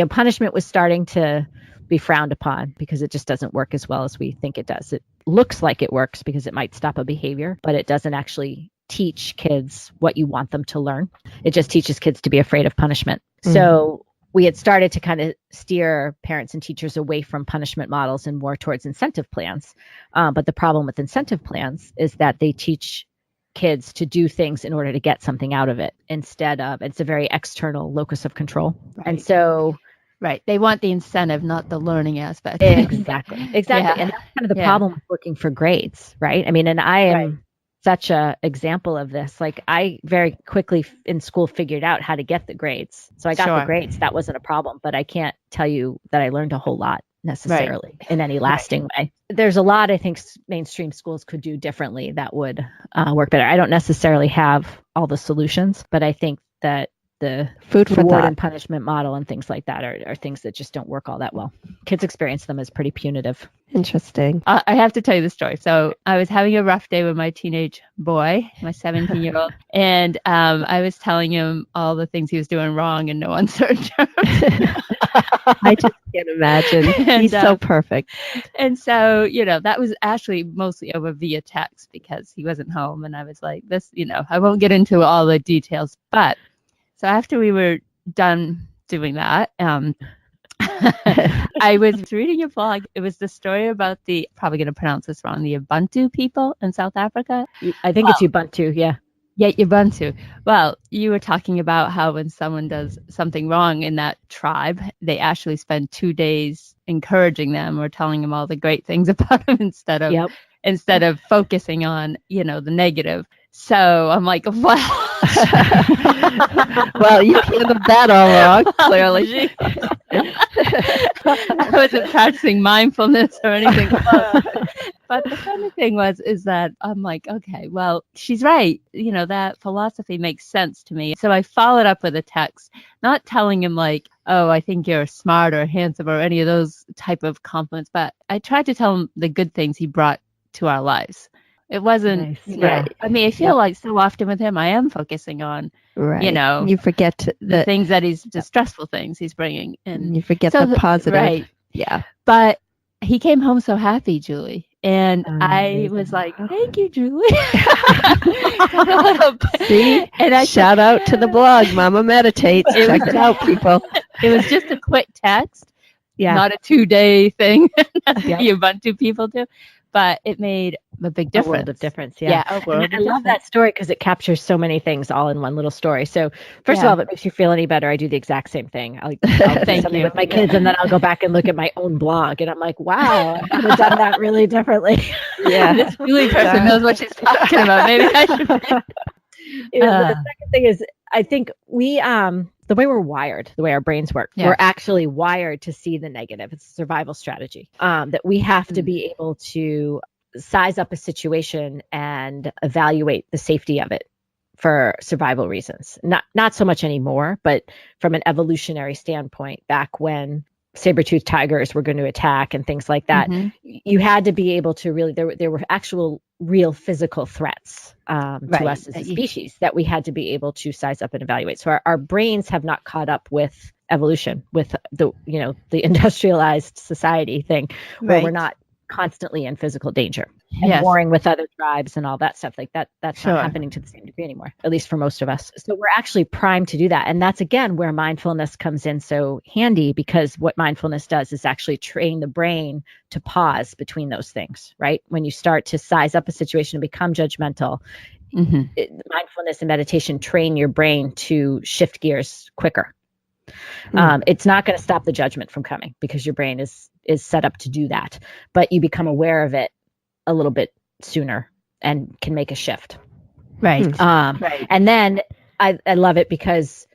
Speaker 3: punishment was starting to be frowned upon because it just doesn't work as well as we think it does. It looks like it works because it might stop a behavior, but it doesn't actually teach kids what you want them to learn. It just teaches kids to be afraid of punishment. So we had started to kind of steer parents and teachers away from punishment models and more towards incentive plans. But the problem with incentive plans is that they teach kids to do things in order to get something out of it instead of, it's a very external locus of control.
Speaker 2: Right.
Speaker 3: And so,
Speaker 2: right, they want the incentive, not the learning aspect.
Speaker 3: Exactly.
Speaker 2: Yeah.
Speaker 3: And that's kind of the problem with looking for grades, right? I mean, and I am such a example of this. Like, I very quickly in school figured out how to get the grades. So I got the grades. That wasn't a problem, but I can't tell you that I learned a whole lot necessarily in any lasting way. There's a lot I think mainstream schools could do differently that would work better. I don't necessarily have all the solutions, but I think that the
Speaker 1: food for
Speaker 3: reward
Speaker 1: thought
Speaker 3: and punishment model and things like that are things that just don't work all that well. Kids experience them as pretty punitive.
Speaker 1: Interesting.
Speaker 2: I have to tell you the story. So I was having a rough day with my teenage boy, my 17-year-old, and I was telling him all the things he was doing wrong in no uncertain terms.
Speaker 1: I just can't imagine. He's so perfect.
Speaker 2: And so, that was actually mostly over via text because he wasn't home. And I was like, I won't get into all the details. But so after we were done doing that, I was reading your blog. It was the story about probably going to pronounce this wrong, the Ubuntu people in South Africa.
Speaker 3: I think it's Ubuntu, yeah.
Speaker 2: Yeah, Ubuntu. Well, you were talking about how when someone does something wrong in that tribe, they actually spend 2 days encouraging them or telling them all the great things about them instead of focusing on, the negative. So I'm like, wow.
Speaker 1: Well, you handled that all wrong, clearly.
Speaker 2: I wasn't practicing mindfulness or anything close. But the funny thing is that I'm like, okay, well, she's right. That philosophy makes sense to me. So I followed up with a text, not telling him like, oh, I think you're smart or handsome or any of those type of compliments, but I tried to tell him the good things he brought to our lives. It wasn't,
Speaker 1: nice.
Speaker 2: I mean, I feel like so often with him, I am focusing on,
Speaker 1: you forget
Speaker 2: the things that the stressful things he's bringing. And
Speaker 1: you forget the positive.
Speaker 2: Right.
Speaker 1: Yeah.
Speaker 2: But he came home so happy, Julie. And I was like, thank you, Julie.
Speaker 1: See? And shout out to the blog, Momma Meditates. Check it out, people.
Speaker 2: It was just a quick text. Yeah. Not a 2-day thing that the Ubuntu people do. But it made a big difference.
Speaker 3: A world of difference, yeah. I love that story because it captures so many things all in one little story. So first of all, if it makes you feel any better, I do the exact same thing. I'll do something with my kids, and then I'll go back and look at my own blog, and I'm like, wow, I could have done that really differently.
Speaker 2: Yeah, this Julie person knows what she's talking about. Maybe I should.
Speaker 3: The second thing is, I think we the way we're wired, the way our brains work, we're actually wired to see the negative. It's a survival strategy that we have to be able to size up a situation and evaluate the safety of it for survival reasons. Not so much anymore, but from an evolutionary standpoint, back when saber-toothed tigers were going to attack and things like that, you had to be able to really, there were actual real physical threats to us as a species that we had to be able to size up and evaluate. So our brains have not caught up with evolution, with the industrialized society thing, where we're not constantly in physical danger and warring with other tribes and all that stuff like that. That's not happening to the same degree anymore, at least for most of us. So we're actually primed to do that. And that's, again, where mindfulness comes in so handy, because what mindfulness does is actually train the brain to pause between those things, right? When you start to size up a situation and become judgmental, mindfulness and meditation train your brain to shift gears quicker. It's not going to stop the judgment from coming, because your brain is set up to do that, but you become aware of it a little bit sooner and can make a shift.
Speaker 2: Right.
Speaker 3: And then I love it because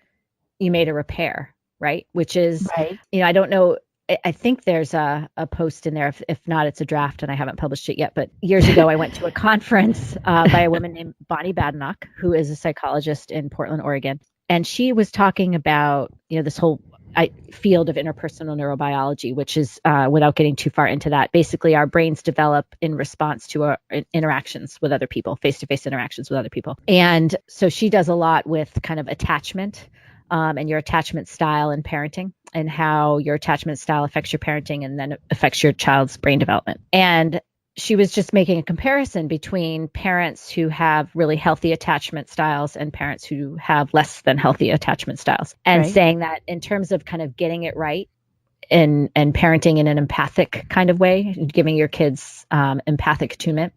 Speaker 3: you made a repair, right? Which is, I don't know. I think there's a post in there. If not, it's a draft and I haven't published it yet. But years ago, I went to a conference by a woman named Bonnie Badenoch, who is a psychologist in Portland, Oregon. And she was talking about, this whole field of interpersonal neurobiology, which is, without getting too far into that, basically our brains develop in response to our interactions with other people, face-to-face interactions with other people. And so she does a lot with kind of attachment and your attachment style in parenting, and how your attachment style affects your parenting and then affects your child's brain development. And she was just making a comparison between parents who have really healthy attachment styles and parents who have less than healthy attachment styles, and saying that in terms of kind of getting it right and parenting in an empathic kind of way, giving your kids empathic attunement,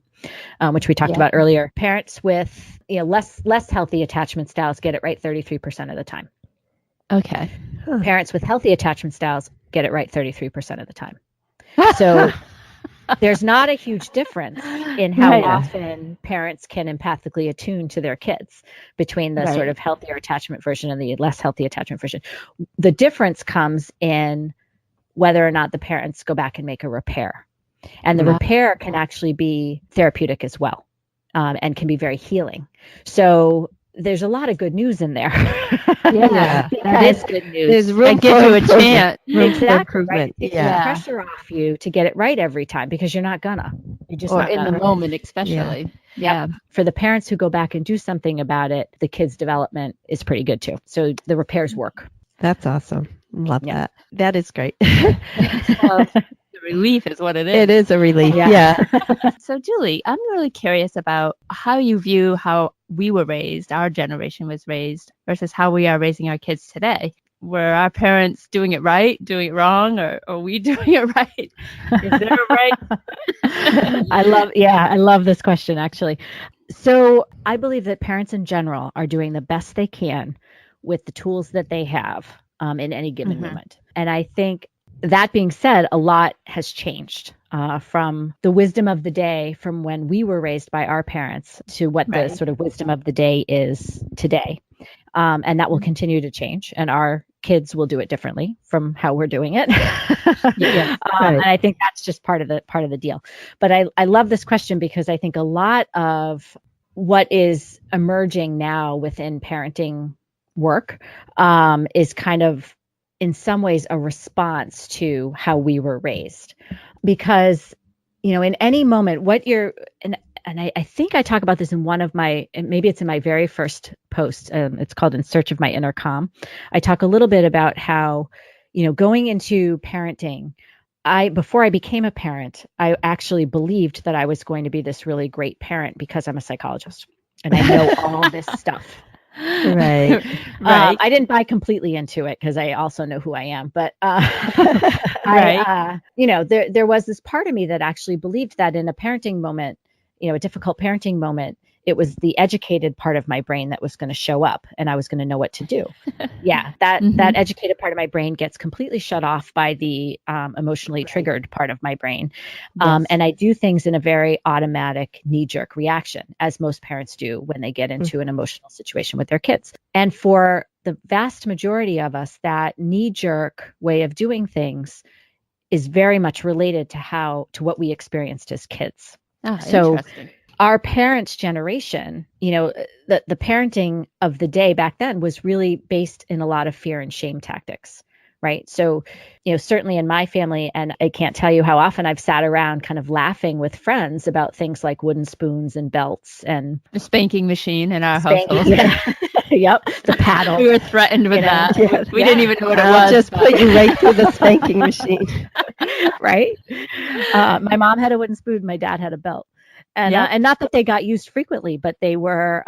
Speaker 3: which we talked about earlier. Parents with less healthy attachment styles get it right 33% of the time.
Speaker 2: Okay.
Speaker 3: Parents with healthy attachment styles get it right 33% of the time. So there's not a huge difference in how often parents can empathically attune to their kids between the sort of healthier attachment version and the less healthy attachment version. The difference comes in whether or not the parents go back and make a repair. And the repair can actually be therapeutic as well, and can be very healing. So there's a lot of good news in there.
Speaker 2: That is good news.
Speaker 1: There's room
Speaker 2: give you a chance.
Speaker 3: Exactly. Right? Take the pressure off you to get it right every time, because you're not gonna. You're just not
Speaker 2: in
Speaker 3: gonna.
Speaker 2: the moment, especially. Yeah.
Speaker 3: For the parents who go back and do something about it, the kids' development is pretty good too. So the repairs work.
Speaker 1: That's awesome. Love that. That is great.
Speaker 2: The relief is what it is.
Speaker 1: It is a relief. Yeah.
Speaker 2: So Julie, I'm really curious about how you view how we were raised, our generation was raised, versus how we are raising our kids today. Were our parents doing it right, doing it wrong, or are we doing it right? Is there a right?
Speaker 3: I love this question, actually. So I believe that parents in general are doing the best they can with the tools that they have in any given moment. And I think, that being said, a lot has changed from the wisdom of the day from when we were raised by our parents to what the sort of wisdom of the day is today. And that will continue to change. And our kids will do it differently from how we're doing it. And I think that's just part of the deal. But I love this question, because I think a lot of what is emerging now within parenting work is kind of, in some ways, a response to how we were raised. Because, in any moment, and I think I talk about this in one of my, maybe it's in my very first post, it's called In Search of My Inner Calm. I talk a little bit about how, going into parenting, before I became a parent, I actually believed that I was going to be this really great parent because I'm a psychologist and I know all this stuff.
Speaker 1: Right.
Speaker 3: I didn't buy completely into it, because I also know who I am. But there was this part of me that actually believed that in a parenting moment, a difficult parenting moment, it was the educated part of my brain that was going to show up, and I was going to know what to do. That educated part of my brain gets completely shut off by the emotionally triggered part of my brain. And I do things in a very automatic knee-jerk reaction, as most parents do when they get into an emotional situation with their kids. And for the vast majority of us, that knee-jerk way of doing things is very much related to what we experienced as kids. So our parents' generation, the parenting of the day back then was really based in a lot of fear and shame tactics, right? So, certainly in my family, and I can't tell you how often I've sat around kind of laughing with friends about things like wooden spoons and belts and
Speaker 2: the spanking machine in our household.
Speaker 3: Yep, the paddle.
Speaker 2: We were threatened with that. We didn't even know what it was.
Speaker 1: Just put you right through the spanking machine.
Speaker 3: Right? My mom had a wooden spoon. My dad had a belt. And not that they got used frequently, but they were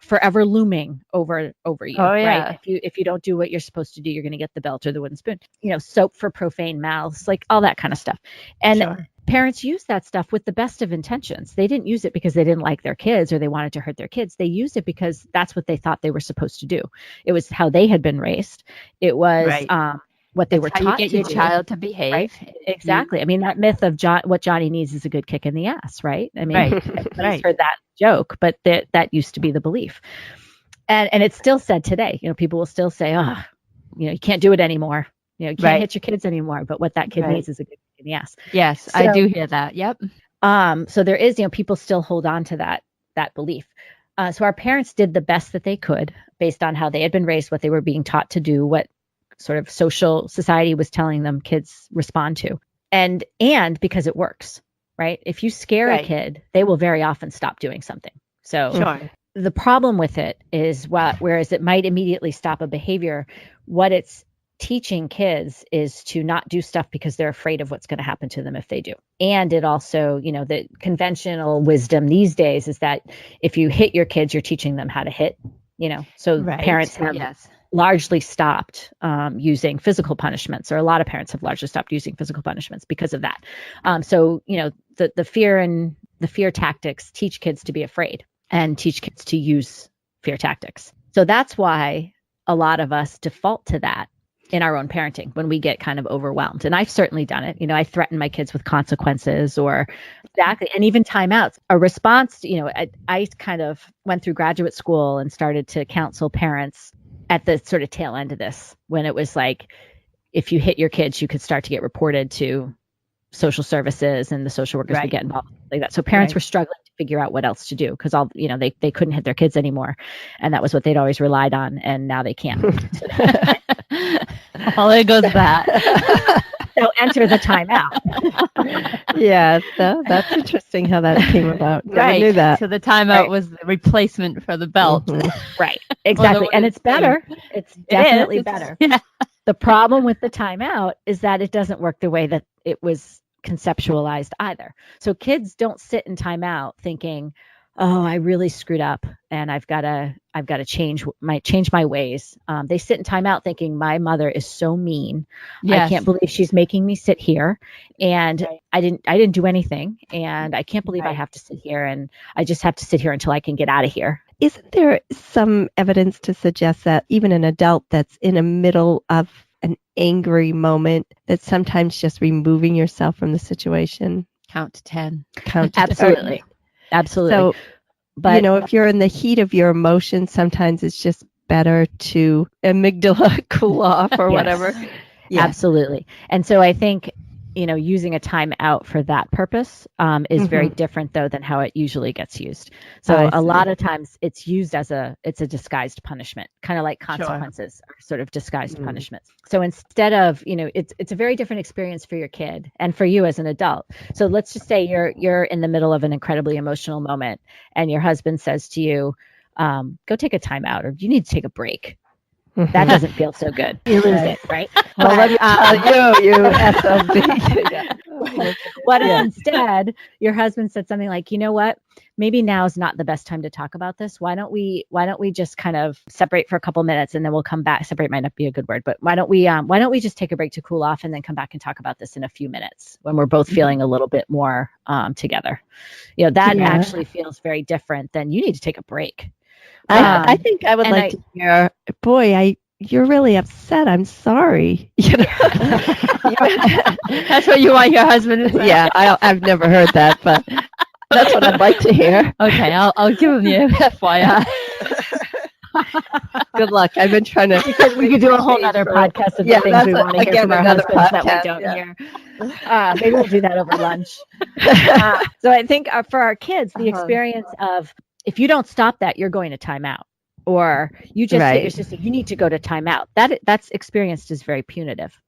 Speaker 3: forever looming over you.
Speaker 2: Oh, yeah.
Speaker 3: Right? If you don't do what you're supposed to do, you're going to get the belt or the wooden spoon. Soap for profane mouths, like all that kind of stuff. And parents use that stuff with the best of intentions. They didn't use it because they didn't like their kids or they wanted to hurt their kids. They used it because that's what they thought they were supposed to do. It was how they had been raised. It was what they were taught to do.
Speaker 2: How you get your child to behave.
Speaker 3: Right? Exactly. I mean, that myth of what Johnny needs is a good kick in the ass, right? I mean, I've heard that joke, but that used to be the belief. And it's still said today. People will still say, you can't do it anymore. You can't hit your kids anymore. But what that kid needs is a good kick in the ass.
Speaker 2: Yes, so, I do hear that. Yep.
Speaker 3: So there is, people still hold on to that belief. So our parents did the best that they could based on how they had been raised, what they were being taught to do, what sort of social society was telling them kids respond to. And because it works, right? If you scare a kid, they will very often stop doing something. So the problem with it is, whereas it might immediately stop a behavior, what it's teaching kids is to not do stuff because they're afraid of what's going to happen to them if they do. And it also, the conventional wisdom these days is that if you hit your kids, you're teaching them how to hit, so
Speaker 2: Right.
Speaker 3: parents have largely stopped using physical punishments, or a lot of parents have largely stopped using physical punishments because of that. So, the fear tactics teach kids to be afraid and teach kids to use fear tactics. So that's why a lot of us default to that in our own parenting when we get kind of overwhelmed. And I've certainly done it. I threaten my kids with consequences and even timeouts. A response, I kind of went through graduate school and started to counsel parents at the sort of tail end of this, when it was like, if you hit your kids, you could start to get reported to social services and the social workers would get involved like that. So parents were struggling to figure out what else to do because they couldn't hit their kids anymore. And that was what they'd always relied on. And now they can't.
Speaker 2: Well, there goes that.
Speaker 3: So enter the timeout.
Speaker 1: Yeah, that's interesting how that came about. Never knew that.
Speaker 2: So the timeout was the replacement for the belt.
Speaker 1: Mm-hmm.
Speaker 3: Right. Exactly. And it's better. It's definitely better.
Speaker 2: Yeah.
Speaker 3: The problem with the timeout is that it doesn't work the way that it was conceptualized either. So kids don't sit in timeout thinking, oh, I really screwed up and I've got to change my ways. They sit in timeout thinking, my mother is so mean. Yes. I can't believe she's making me sit here, and I didn't do anything, and I can't believe I have to sit here, and I just have to sit here until I can get out of here.
Speaker 1: Isn't there some evidence to suggest that even an adult that's in the middle of an angry moment, that sometimes just removing yourself from the situation?
Speaker 2: Count to 10.
Speaker 3: Absolutely. Absolutely.
Speaker 1: So, but if you're in the heat of your emotions, sometimes it's just better to amygdala cool off or whatever.
Speaker 3: Yeah. Absolutely. And so I think, using a timeout for that purpose is very different, though, than how it usually gets used. So a lot of times it's used as it's a disguised punishment, kind of like consequences are sort of disguised punishments. So instead of, it's a very different experience for your kid and for you as an adult. So let's just say you're in the middle of an incredibly emotional moment and your husband says to you, go take a timeout, or you need to take a break. That doesn't feel so good. You lose it, right?
Speaker 1: Well, let me tell you SOB.
Speaker 3: What if instead your husband said something like, you know what, maybe now is not the best time to talk about this. Why don't we just kind of separate for a couple minutes and then we'll come back. Separate might not be a good word, but why don't we just take a break to cool off and then come back and talk about this in a few minutes when we're both feeling a little bit more together. That actually feels very different than you need to take a break.
Speaker 1: I think I would like to hear, boy, you're really upset. I'm sorry.
Speaker 2: That's what you want your husband to say.
Speaker 1: Yeah, I've never heard that, but that's what I'd like to hear.
Speaker 2: Okay, I'll give him the FYI.
Speaker 1: Good luck. I've been trying to.
Speaker 3: Because we could do a whole other podcast of the things we want to hear from our husbands that we don't hear. Maybe we'll do that over lunch. So I think for our kids, the experience of, if you don't stop that, you're going to timeout, or you just say your sister, you need to go to timeout. That's experienced as very punitive.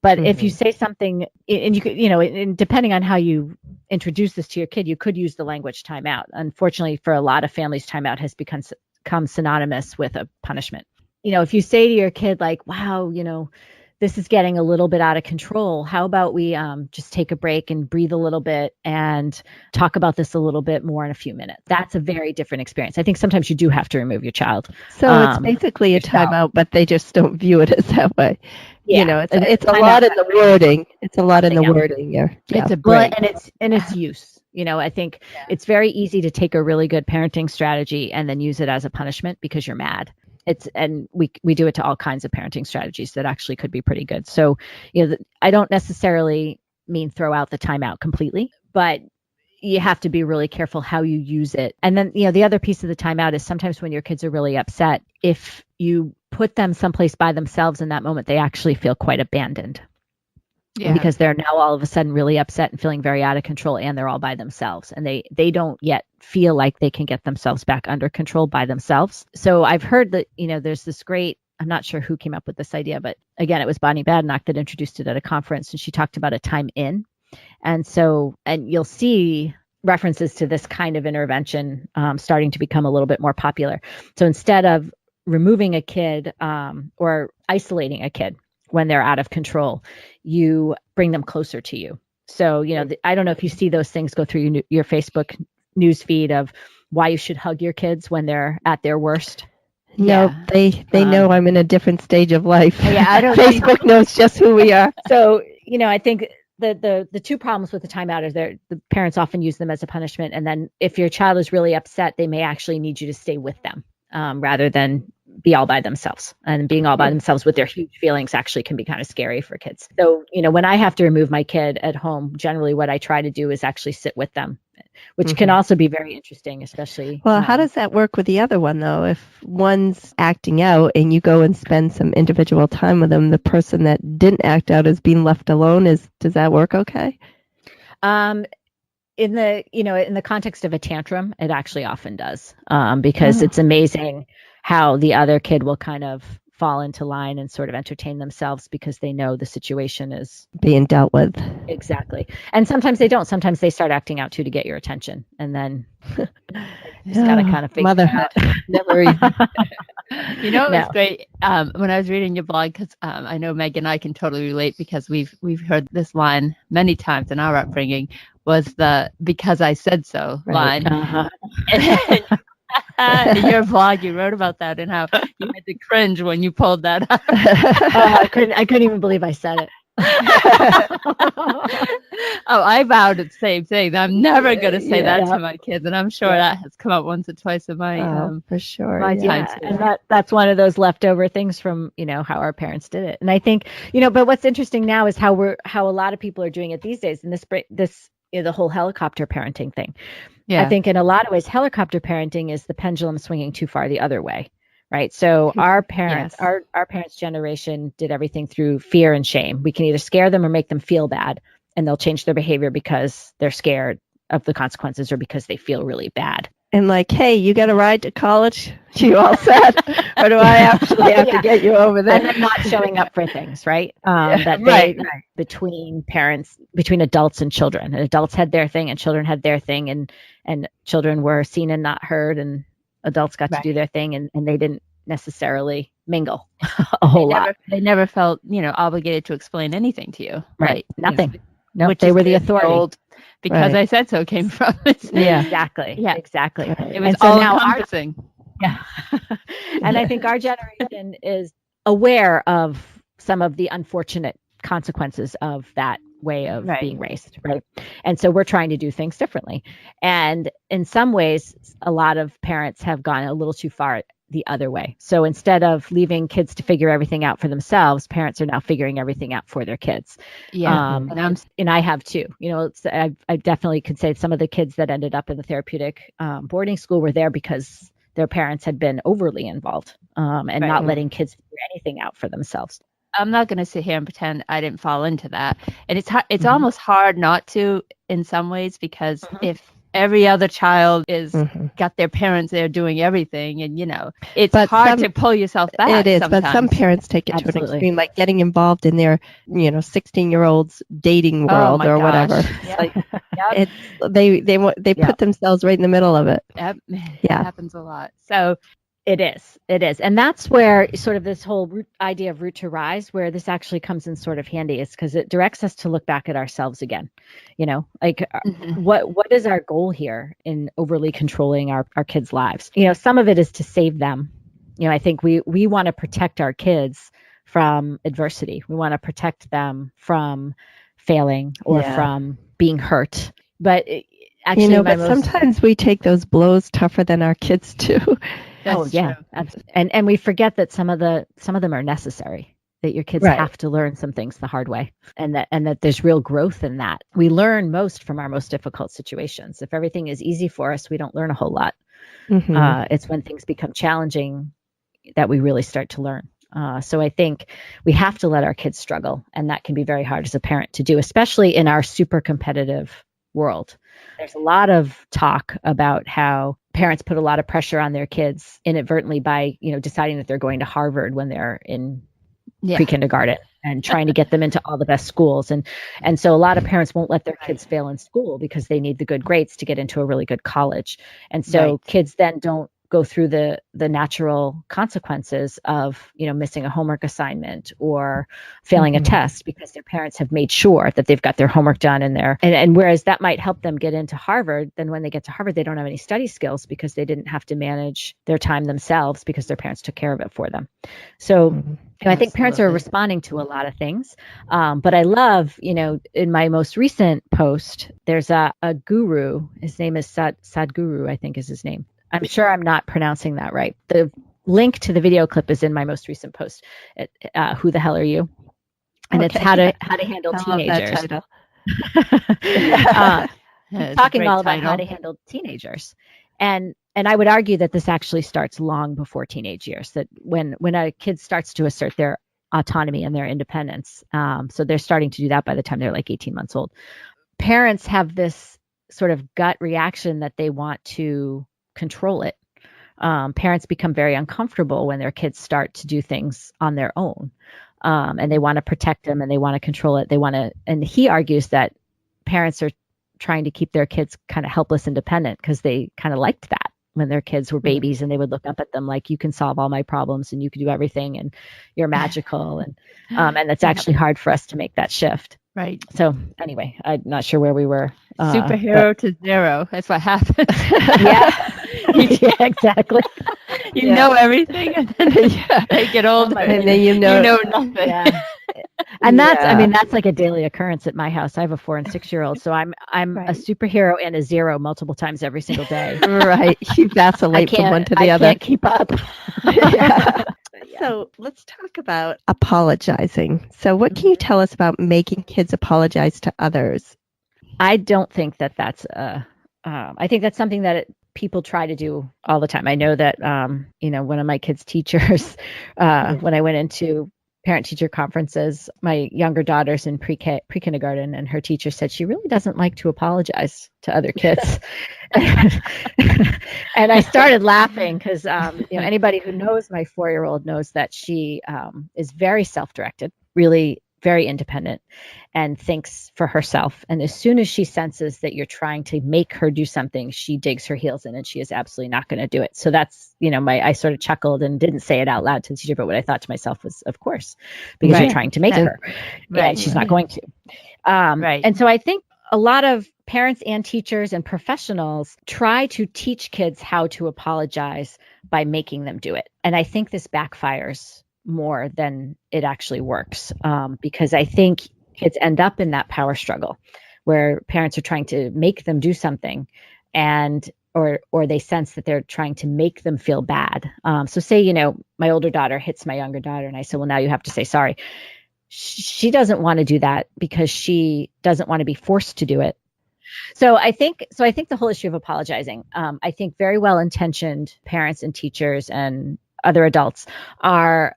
Speaker 3: But if you say something, and you could, and depending on how you introduce this to your kid, you could use the language timeout. Unfortunately, for a lot of families, timeout has become synonymous with a punishment. If you say to your kid, like, wow, this is getting a little bit out of control. How about we just take a break and breathe a little bit and talk about this a little bit more in a few minutes? That's a very different experience. I think sometimes you do have to remove your child.
Speaker 1: So it's basically a timeout, but they just don't view it as that way.
Speaker 3: Yeah.
Speaker 1: It's a lot in the wording. It's a lot in the wording. Yeah.
Speaker 2: It's a break.
Speaker 3: Well, and it's use. I think it's very easy to take a really good parenting strategy and then use it as a punishment because you're mad. We do it to all kinds of parenting strategies that actually could be pretty good. So, I don't necessarily mean throw out the timeout completely, but you have to be really careful how you use it. And then, the other piece of the timeout is sometimes when your kids are really upset, if you put them someplace by themselves in that moment, they actually feel quite abandoned. Yeah. Because they're now all of a sudden really upset and feeling very out of control, and they're all by themselves, and they don't yet feel like they can get themselves back under control by themselves. So I've heard that, there's this great, I'm not sure who came up with this idea, but again, it was Bonnie Badenoch that introduced it at a conference, and she talked about a time in. And you'll see references to this kind of intervention starting to become a little bit more popular. So instead of removing a kid or isolating a kid when they're out of control, you bring them closer to you. So, I don't know if you see those things go through your Facebook news feed of why you should hug your kids when they're at their worst.
Speaker 1: No, they know I'm in a different stage of life.
Speaker 3: Yeah, I don't
Speaker 1: Facebook knows just who we are.
Speaker 3: So, I think the two problems with the timeout is the parents often use them as a punishment. And then if your child is really upset, they may actually need you to stay with them rather than be all by themselves. And being all by themselves with their huge feelings actually can be kind of scary for kids. So, when I have to remove my kid at home, generally what I try to do is actually sit with them, which can also be very interesting, especially.
Speaker 1: Well, how does that work with the other one, though? If one's acting out and you go and spend some individual time with them, the person that didn't act out is being left alone. Does that work okay?
Speaker 3: In the context of a tantrum, it actually often does, because it's amazing how the other kid will kind of fall into line and sort of entertain themselves because they know the situation is
Speaker 1: being dealt with.
Speaker 3: Exactly. And sometimes they don't. Sometimes they start acting out too to get your attention. And then you just got to kind of figure
Speaker 1: motherhood.
Speaker 3: it out.
Speaker 1: Never even.
Speaker 2: It was great when I was reading your blog, because I know Meg and I can totally relate, because we've heard this line many times in our upbringing, was the "because I said so" line. In your blog, you wrote about that and how you had to cringe when you pulled that out.
Speaker 3: I couldn't even believe I said it.
Speaker 2: I vowed the same thing. I'm never going to say that to my kids, and I'm sure that has come up once or twice in my
Speaker 1: for sure.
Speaker 2: My time.
Speaker 3: And that's one of those leftover things from how our parents did it. And I think but what's interesting now is how a lot of people are doing it these days. And this the whole helicopter parenting thing. Yeah. I think in a lot of ways, helicopter parenting is the pendulum swinging too far the other way. Right. So our parents, our parents' generation did everything through fear and shame. We can either scare them or make them feel bad, and they'll change their behavior because they're scared of the consequences or because they feel really bad.
Speaker 1: And like, hey, you got a ride to college? You all set? Or do I actually have to get you over there?
Speaker 3: And then not showing up for things, right? Between parents, between adults and children. And adults had their thing and children had their thing, and children were seen and not heard, and adults got to do their thing, and they didn't necessarily mingle a whole lot.
Speaker 2: They never felt, obligated to explain anything to you.
Speaker 3: Right. Nothing. No, they were the authority.
Speaker 2: Because I said so came from.
Speaker 3: Exactly. Yeah, exactly.
Speaker 2: It was all encompassing.
Speaker 3: And I think our generation is aware of some of the unfortunate consequences of that way of being raised, right? And so we're trying to do things differently. And in some ways, a lot of parents have gone a little too far the other way. So instead of leaving kids to figure everything out for themselves, parents are now figuring everything out for their kids. Yeah. And I have too. I definitely could say some of the kids that ended up in the therapeutic boarding school were there because their parents had been overly involved and not letting kids figure anything out for themselves.
Speaker 2: I'm not going to sit here and pretend I didn't fall into that. And it's almost hard not to in some ways, because if every other child is got their parents there doing everything, and it's hard to pull yourself back.
Speaker 1: It is,
Speaker 2: sometimes.
Speaker 1: But some parents take it to an extreme, like getting involved in their 16-year-old's dating world or whatever. They put themselves right in the middle of it.
Speaker 2: Yep. It happens a lot. So
Speaker 3: it is. And that's where sort of this whole idea of root to rise, where this actually comes in sort of handy, is because it directs us to look back at ourselves again. What is our goal here in overly controlling our kids' lives? Some of it is to save them. I think we want to protect our kids from adversity. We want to protect them from failing or from being hurt. But
Speaker 1: sometimes we take those blows tougher than our kids too.
Speaker 2: That's true.
Speaker 3: And we forget that some of them are necessary, that your kids have to learn some things the hard way, and that there's real growth in that. We learn most from our most difficult situations. If everything is easy for us, we don't learn a whole lot. It's when things become challenging that we really start to learn. So I think we have to let our kids struggle, and that can be very hard as a parent to do, especially in our super competitive world. There's a lot of talk about how parents put a lot of pressure on their kids inadvertently by, deciding that they're going to Harvard when they're in pre-kindergarten and trying to get them into all the best schools. And so a lot of parents won't let their kids fail in school because they need the good grades to get into a really good college. And so kids then don't go through the natural consequences of, missing a homework assignment or failing a test because their parents have made sure that they've got their homework done and whereas that might help them get into Harvard, then when they get to Harvard, they don't have any study skills because they didn't have to manage their time themselves because their parents took care of it for them. So I think parents are responding to a lot of things. But I love, in my most recent post, there's a guru. His name is Sadhguru, I think is his name. I'm sure I'm not pronouncing that right. The link to the video clip is in my most recent post. Who the hell are you? And it's how to handle teenagers. Talking all about how to handle teenagers. And I would argue that this actually starts long before teenage years, that when a kid starts to assert their autonomy and their independence, so they're starting to do that by the time they're like 18 months old. Parents have this sort of gut reaction that they want to control it. Parents become very uncomfortable when their kids start to do things on their own, and they want to protect them and they want to control it. And he argues that parents are trying to keep their kids kind of helpless, independent, because they kind of liked that when their kids were babies and they would look up at them like, you can solve all my problems and you can do everything and you're magical. And it's actually hard for us to make that shift.
Speaker 2: Right.
Speaker 3: So anyway, I'm not sure where we were.
Speaker 2: Superhero to zero. That's what happens.
Speaker 3: Yeah, exactly.
Speaker 2: You know everything, and then they get older,
Speaker 1: and then you know
Speaker 2: nothing.
Speaker 3: Yeah. And that's like a daily occurrence at my house. I have a 4 and 6 year old, so I'm a superhero and a zero multiple times every single day.
Speaker 1: Right. You vacillate from one to the other.
Speaker 3: I can't keep up.
Speaker 1: So let's talk about apologizing. So what can you tell us about making kids apologize to others?
Speaker 3: I don't think that's I think that's something that people try to do all the time. I know that, one of my kids' teachers, when I went into parent-teacher conferences, my younger daughter's in pre-kindergarten, and her teacher said she really doesn't like to apologize to other kids. And I started laughing because, anybody who knows my 4-year-old knows that she is very self-directed, really very independent, and thinks for herself. And as soon as she senses that you're trying to make her do something, she digs her heels in and she is absolutely not going to do it. So that's, I sort of chuckled and didn't say it out loud to the teacher, but what I thought to myself was, of course, because you're trying to make her. Right. And she's not going to. And so I think a lot of parents and teachers and professionals try to teach kids how to apologize by making them do it. And I think this backfires more than it actually works, because I think kids end up in that power struggle where parents are trying to make them do something, and or they sense that they're trying to make them feel bad. So say, my older daughter hits my younger daughter, and I say, well, now you have to say sorry. She doesn't want to do that because she doesn't want to be forced to do it. So I think the whole issue of apologizing, I think very well-intentioned parents and teachers and other adults are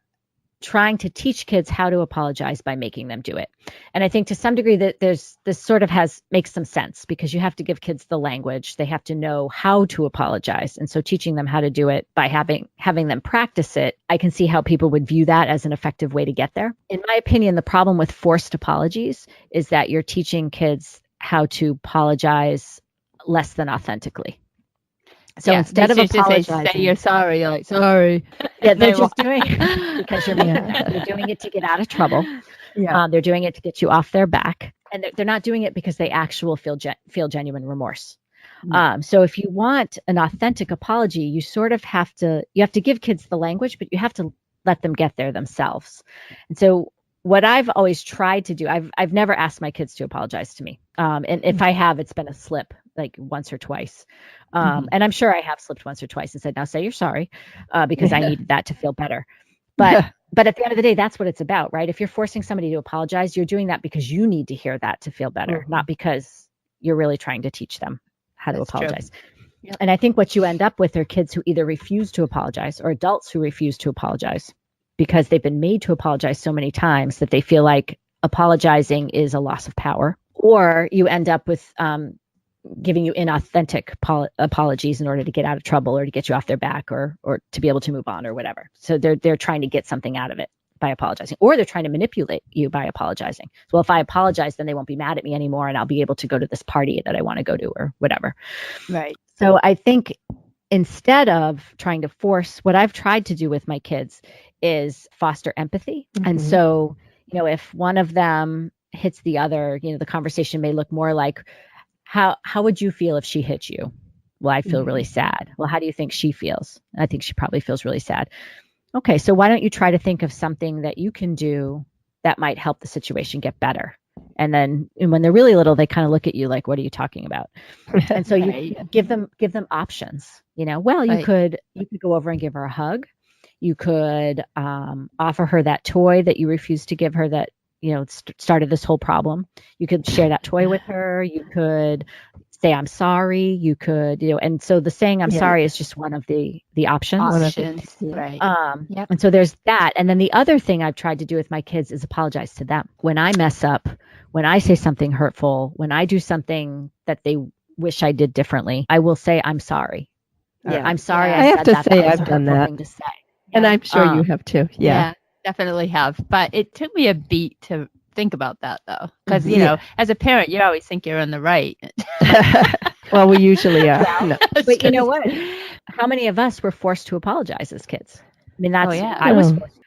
Speaker 3: trying to teach kids how to apologize by making them do it. And I think to some degree that this sort of makes some sense, because you have to give kids the language. They have to know how to apologize. And so teaching them how to do it by having them practice it, I can see how people would view that as an effective way to get there. In my opinion, the problem with forced apologies is that you're teaching kids how to apologize less than authentically. So instead of apologizing,
Speaker 2: say you're sorry, you're like, sorry.
Speaker 3: Yeah, they're just doing it because you're doing it to get out of trouble. Yeah. They're doing it to get you off their back. And they're not doing it because they actually feel genuine remorse. So if you want an authentic apology, you sort of have to give kids the language, but you have to let them get there themselves. And so what I've always tried to do, I've never asked my kids to apologize to me. And if I have, it's been a slip, like once or twice. And I'm sure I have slipped once or twice and said, now say you're sorry, because I needed that to feel better. But at the end of the day, that's what it's about, right? If you're forcing somebody to apologize, you're doing that because you need to hear that to feel better, not because you're really trying to teach them how to apologize. Yep. And I think what you end up with are kids who either refuse to apologize or adults who refuse to apologize because they've been made to apologize so many times that they feel like apologizing is a loss of power. Or you end up with giving you inauthentic apologies in order to get out of trouble or to get you off their back or to be able to move on or whatever. So they're trying to get something out of it by apologizing, or they're trying to manipulate you by apologizing. So, well, if I apologize, then they won't be mad at me anymore and I'll be able to go to this party that I want to go to or whatever.
Speaker 2: Right.
Speaker 3: So I think instead of trying to force, what I've tried to do with my kids is foster empathy. And so, if one of them hits the other, the conversation may look more like, how would you feel if she hit you? Well, I feel really sad. Well, how do you think she feels? I think she probably feels really sad. Okay, so why don't you try to think of something that you can do that might help the situation get better? And then when they're really little, they kind of look at you like, what are you talking about? And so you give them options. Well, you could go over and give her a hug. You could offer her that toy that you refused to give her that, started this whole problem. You could share that toy with her. You could say, I'm sorry. You could, and so the saying I'm sorry is just one of the options.
Speaker 2: Right.
Speaker 3: And so there's that. And then the other thing I've tried to do with my kids is apologize to them. When I mess up, when I say something hurtful, when I do something that they wish I did differently, I will say, I'm sorry. I'm sorry.
Speaker 1: I have to say
Speaker 3: That was
Speaker 1: I've done
Speaker 3: hurtful
Speaker 1: that.
Speaker 3: thing to say.
Speaker 1: And I'm sure you have too. Yeah.
Speaker 2: Definitely have. But it took me a beat to think about that, though. Because, as a parent, you always think you're in the right.
Speaker 1: Well, we usually are. No.
Speaker 3: But you know what? How many of us were forced to apologize as kids? I mean, I was forced.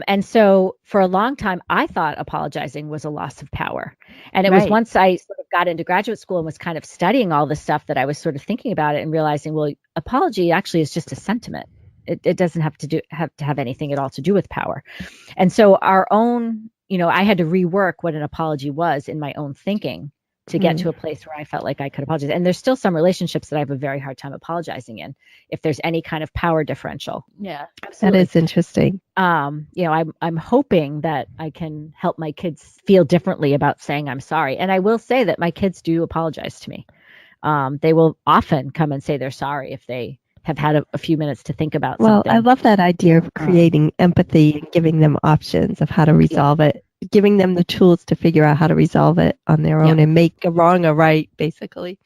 Speaker 3: And so for a long time, I thought apologizing was a loss of power. And it was once I sort of got into graduate school and was kind of studying all this stuff that I was sort of thinking about it and realizing, well, apology actually is just a sentiment. It doesn't have to have anything at all to do with power. And so our own, I had to rework what an apology was in my own thinking to get to a place where I felt like I could apologize. And there's still some relationships that I have a very hard time apologizing in if there's any kind of power differential.
Speaker 2: Yeah,
Speaker 1: absolutely. That is interesting.
Speaker 3: I'm hoping that I can help my kids feel differently about saying I'm sorry. And I will say that my kids do apologize to me. They will often come and say they're sorry if they have had a few minutes to think about something.
Speaker 1: Well, I love that idea of creating empathy and giving them options of how to resolve it, giving them the tools to figure out how to resolve it on their own and make a wrong a right, basically.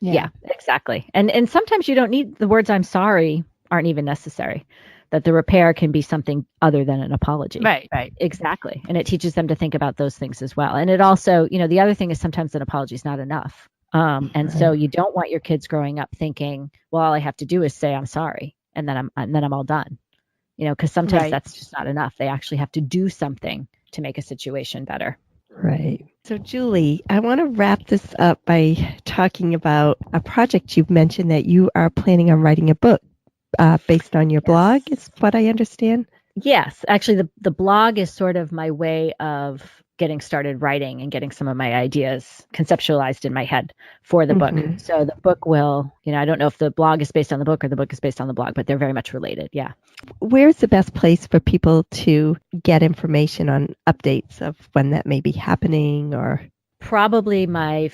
Speaker 3: Yeah, exactly. And sometimes you don't need the words I'm sorry aren't even necessary, that the repair can be something other than an apology.
Speaker 2: Right.
Speaker 3: Exactly. And it teaches them to think about those things as well. And it also, the other thing is sometimes an apology is not enough. And so you don't want your kids growing up thinking, well, all I have to do is say I'm sorry, and then I'm all done. Because sometimes that's just not enough. They actually have to do something to make a situation better.
Speaker 1: Right. So, Julie, I want to wrap this up by talking about a project you've mentioned that you are planning on writing a book based on your blog, is what I understand.
Speaker 3: Yes. Actually, the blog is sort of my way of getting started writing and getting some of my ideas conceptualized in my head for the book. So the book will, I don't know if the blog is based on the book or the book is based on the blog, but they're very much related. Yeah.
Speaker 1: Where's the best place for people to get information on updates of when that may be happening? Or
Speaker 3: probably my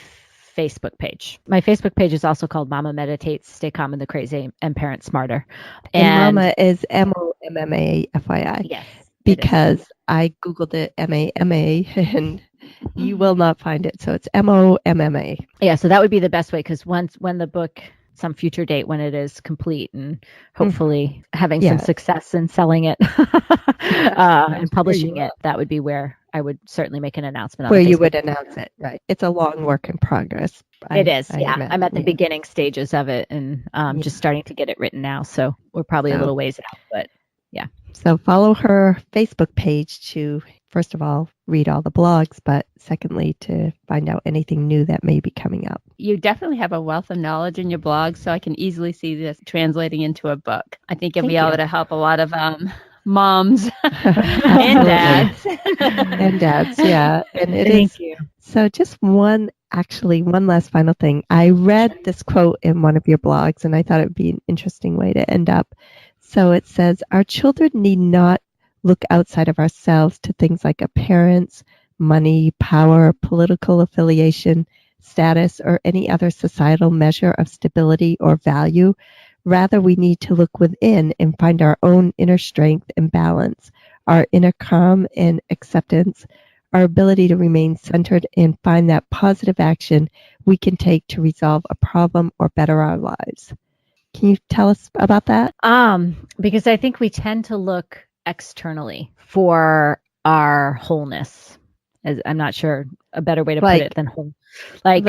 Speaker 3: Facebook page. My Facebook page is also called Momma Meditates, Stay Calm in the Crazy and Parent Smarter.
Speaker 1: And Momma is MOMMA, FYI.
Speaker 3: Yes.
Speaker 1: Because I Googled it, MAMA, and you will not find it. So it's MOMMA.
Speaker 3: Yeah, so that would be the best way, because when the book, some future date when it is complete and hopefully having some success in selling it and publishing it, that would be where I would certainly make an announcement.
Speaker 1: Where you would announce it, right? It's a long work in progress.
Speaker 3: It is, I'm at the beginning stages of it and just starting to get it written now. So we're probably a little ways out, but yeah.
Speaker 1: So follow her Facebook page to, first of all, read all the blogs, but secondly, to find out anything new that may be coming up.
Speaker 2: You definitely have a wealth of knowledge in your blog, so I can easily see this translating into a book. I think you'll be able to help a lot of moms and dads.
Speaker 1: And dads, yeah. And
Speaker 3: Thank you.
Speaker 1: So just one last final thing. I read this quote in one of your blogs, and I thought it would be an interesting way to end up. So it says, our children need not look outside of ourselves to things like appearance, money, power, political affiliation, status, or any other societal measure of stability or value. Rather, we need to look within and find our own inner strength and balance, our inner calm and acceptance, our ability to remain centered and find that positive action we can take to resolve a problem or better our lives. Can you tell us about that?
Speaker 3: Because I think we tend to look externally for our wholeness. I'm not sure a better way to put it than whole.
Speaker 1: Like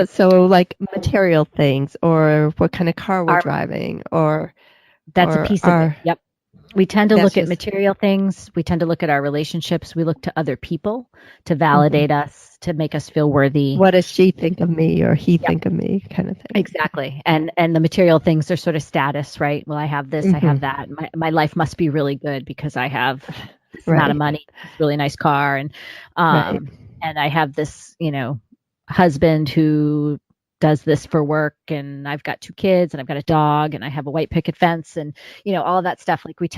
Speaker 1: material things, or what kind of car we're driving, or
Speaker 3: That's a
Speaker 1: or
Speaker 3: piece of it. Yep. We tend to
Speaker 1: That's
Speaker 3: look at
Speaker 1: just-
Speaker 3: material things. We tend to look at our relationships. We look to other people to validate us, to make us feel worthy.
Speaker 1: what does she think of me or he
Speaker 3: Yep.
Speaker 1: think of me, kind of thing.
Speaker 3: Exactly. And the material things are sort of status, right? Well, I have this, I have that. My life must be really good because I have this amount of money, this really nice car, and and I have this, husband who does this for work, and I've got 2 kids, and I've got a dog, and I have a white picket fence, and all of that stuff. Like we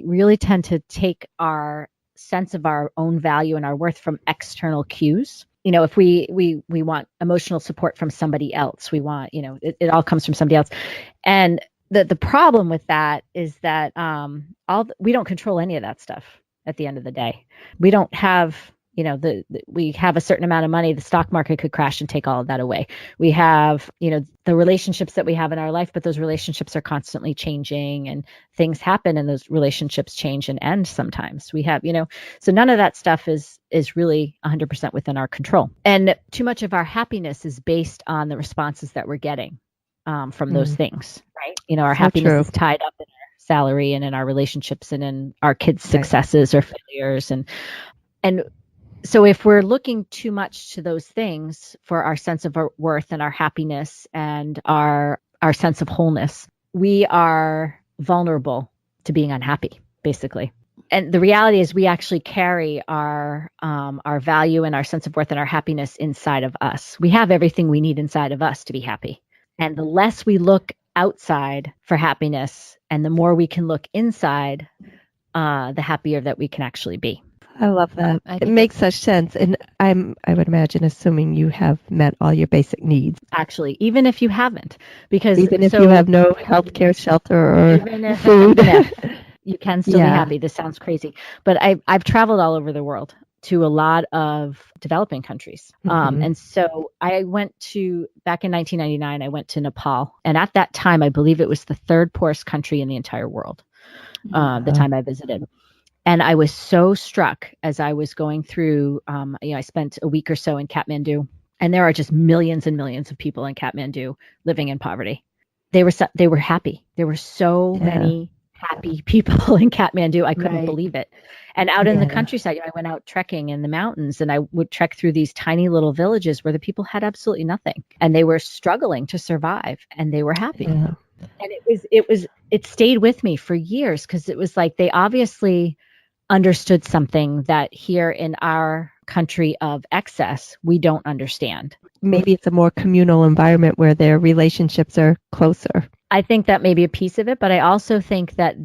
Speaker 3: really tend to take our sense of our own value and our worth from external cues. If we want emotional support from somebody else, we want, it all comes from somebody else. And the problem with that is that we don't control any of that stuff at the end of the day. We don't have, we have a certain amount of money, the stock market could crash and take all of that away. We have, the relationships that we have in our life, but those relationships are constantly changing, and things happen and those relationships change and end sometimes. We have, so none of that stuff is really 100% within our control. And too much of our happiness is based on the responses that we're getting from those things, right? Our happiness is tied up in our salary and in our relationships and in our kids' successes or failures. And so if we're looking too much to those things for our sense of our worth and our happiness and our sense of wholeness, we are vulnerable to being unhappy, basically. And the reality is we actually carry our value and our sense of worth and our happiness inside of us. We have everything we need inside of us to be happy. And the less we look outside for happiness and the more we can look inside, the happier that we can actually be.
Speaker 1: I love that. It makes such sense. And I would imagine, assuming you have met all your basic needs.
Speaker 3: Actually, even if you haven't, because
Speaker 1: even if you have no healthcare, shelter, or food,
Speaker 3: you can still be happy. This sounds crazy, but I've traveled all over the world to a lot of developing countries. And so I went back in 1999, I went to Nepal. And at that time, I believe it was the 3rd poorest country in the entire world, the time I visited. And I was so struck as I was going through, I spent a week or so in Kathmandu, and there are just millions and millions of people in Kathmandu living in poverty. They were happy. There were so many happy people in Kathmandu. I couldn't believe it. And out in the countryside, I went out trekking in the mountains, and I would trek through these tiny little villages where the people had absolutely nothing, and they were struggling to survive, and they were happy. Yeah. And it stayed with me for years, because it was like they obviously understood something that here in our country of excess, we don't understand.
Speaker 1: Maybe it's a more communal environment where their relationships are closer.
Speaker 3: I think that may be a piece of it, but I also think that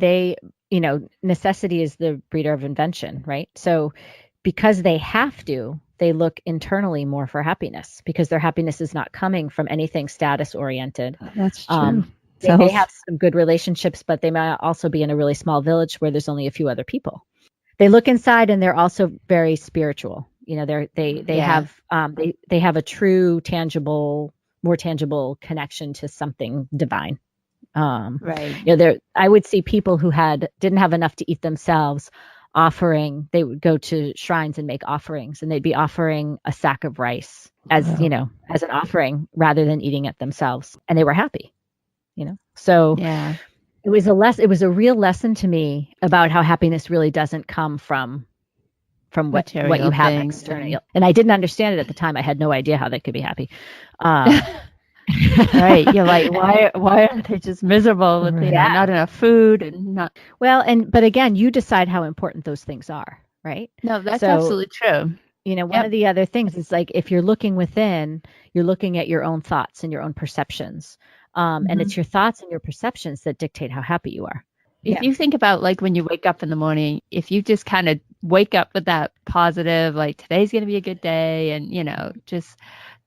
Speaker 3: necessity is the breeder of invention, right? So because they have to, they look internally more for happiness, because their happiness is not coming from anything status oriented.
Speaker 1: That's true.
Speaker 3: They have some good relationships, but they might also be in a really small village where there's only a few other people. They look inside, and they're also very spiritual. They have a true, more tangible connection to something divine.
Speaker 2: Right.
Speaker 3: I would see people who didn't have enough to eat themselves offering. They would go to shrines and make offerings, and they'd be offering a sack of rice as an offering rather than eating it themselves, and they were happy. So
Speaker 2: yeah.
Speaker 3: It was a real lesson to me about how happiness really doesn't come from what you have externally. And I didn't understand it at the time. I had no idea how they could be happy.
Speaker 2: Right. You're like, why aren't they just miserable with not enough food and not
Speaker 3: but again, you decide how important those things are, right?
Speaker 2: No, that's absolutely true.
Speaker 3: One of the other things is, like, if you're looking within, you're looking at your own thoughts and your own perceptions. And it's your thoughts and your perceptions that dictate how happy you are.
Speaker 2: If you think about, like, when you wake up in the morning, if you just kind of wake up with that positive, like, today's going to be a good day, and, just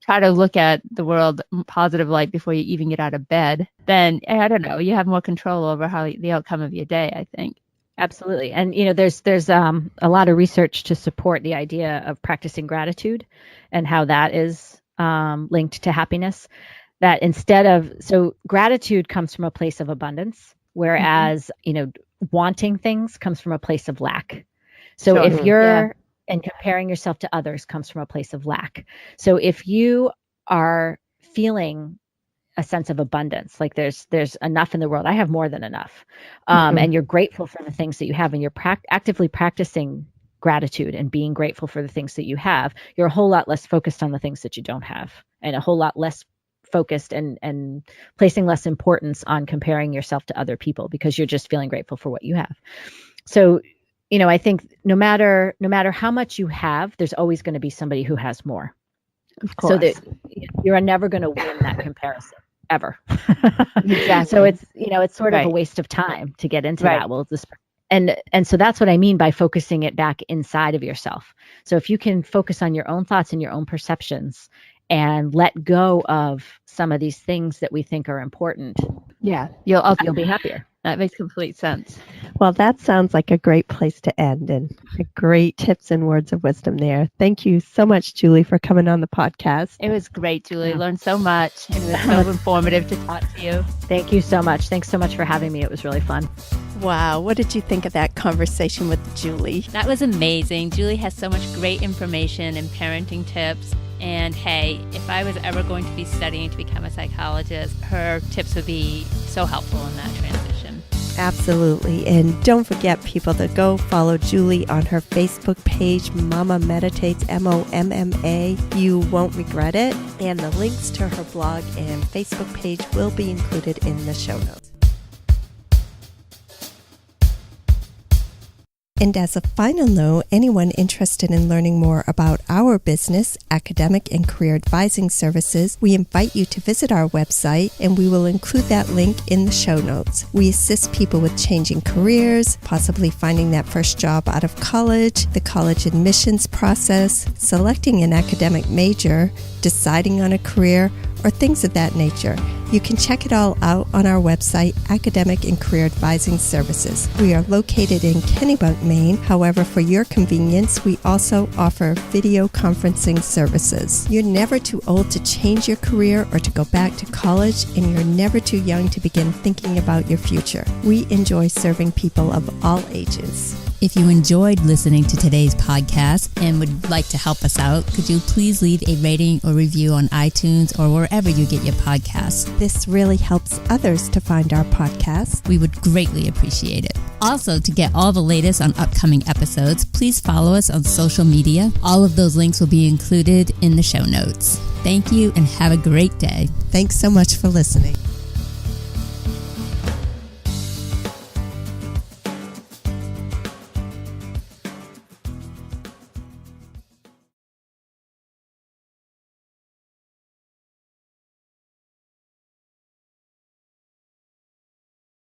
Speaker 2: try to look at the world positive light before you even get out of bed, then, I don't know, you have more control over the outcome of your day, I think.
Speaker 3: Absolutely. And, there's a lot of research to support the idea of practicing gratitude and how that is linked to happiness. That so gratitude comes from a place of abundance, whereas, wanting things comes from a place of lack. So if you're, and comparing yourself to others comes from a place of lack. So if you are feeling a sense of abundance. Like there's enough in the world. I have more than enough. And you're grateful for the things that you have, and you're actively practicing gratitude and being grateful for the things that you have. You're a whole lot less focused on the things that you don't have, and a whole lot less focused and placing less importance on comparing yourself to other people, because you're just feeling grateful for what you have. So, I think no matter how much you have, there's always going to be somebody who has more.
Speaker 2: Of course.
Speaker 3: So that you're never going to win that comparison ever.
Speaker 2: Exactly.
Speaker 3: So it's sort of a waste of time to get into that. Well, and so that's what I mean by focusing it back inside of yourself. So if you can focus on your own thoughts and your own perceptions and let go of some of these things that we think are important, you'll be happier.
Speaker 2: That makes complete sense.
Speaker 1: Well, that sounds like a great place to end, and great tips and words of wisdom there. Thank you so much, Julie, for coming on the podcast.
Speaker 2: It was great, Julie. Learned so much. It was so informative to talk to you.
Speaker 3: Thank you so much. Thanks so much for having me. It was really fun.
Speaker 1: Wow. What did you think of that conversation with Julie?
Speaker 2: That was amazing. Julie has so much great information and parenting tips. And hey, if I was ever going to be studying to become a psychologist, her tips would be so helpful in that transition.
Speaker 1: Absolutely. And don't forget, people, to go follow Julie on her Facebook page, Momma Meditates, MOMMA. You won't regret it. And the links to her blog and Facebook page will be included in the show notes. And as a final note, anyone interested in learning more about our business, academic and career advising services, we invite you to visit our website, and we will include that link in the show notes. We assist people with changing careers, possibly finding that first job out of college, the college admissions process, selecting an academic major, deciding on a career, or things of that nature. You can check it all out on our website, Academic and Career Advising Services. We are located in Kennebunk, Maine. However, for your convenience, we also offer video conferencing services. You're never too old to change your career or to go back to college, and you're never too young to begin thinking about your future. We enjoy serving people of all ages.
Speaker 2: If you enjoyed listening to today's podcast and would like to help us out, could you please leave a rating or review on iTunes or wherever you get your podcasts?
Speaker 1: This really helps others to find our podcast.
Speaker 2: We would greatly appreciate it. Also, to get all the latest on upcoming episodes, please follow us on social media. All of those links will be included in the show notes. Thank you and have a great day.
Speaker 1: Thanks so much for listening.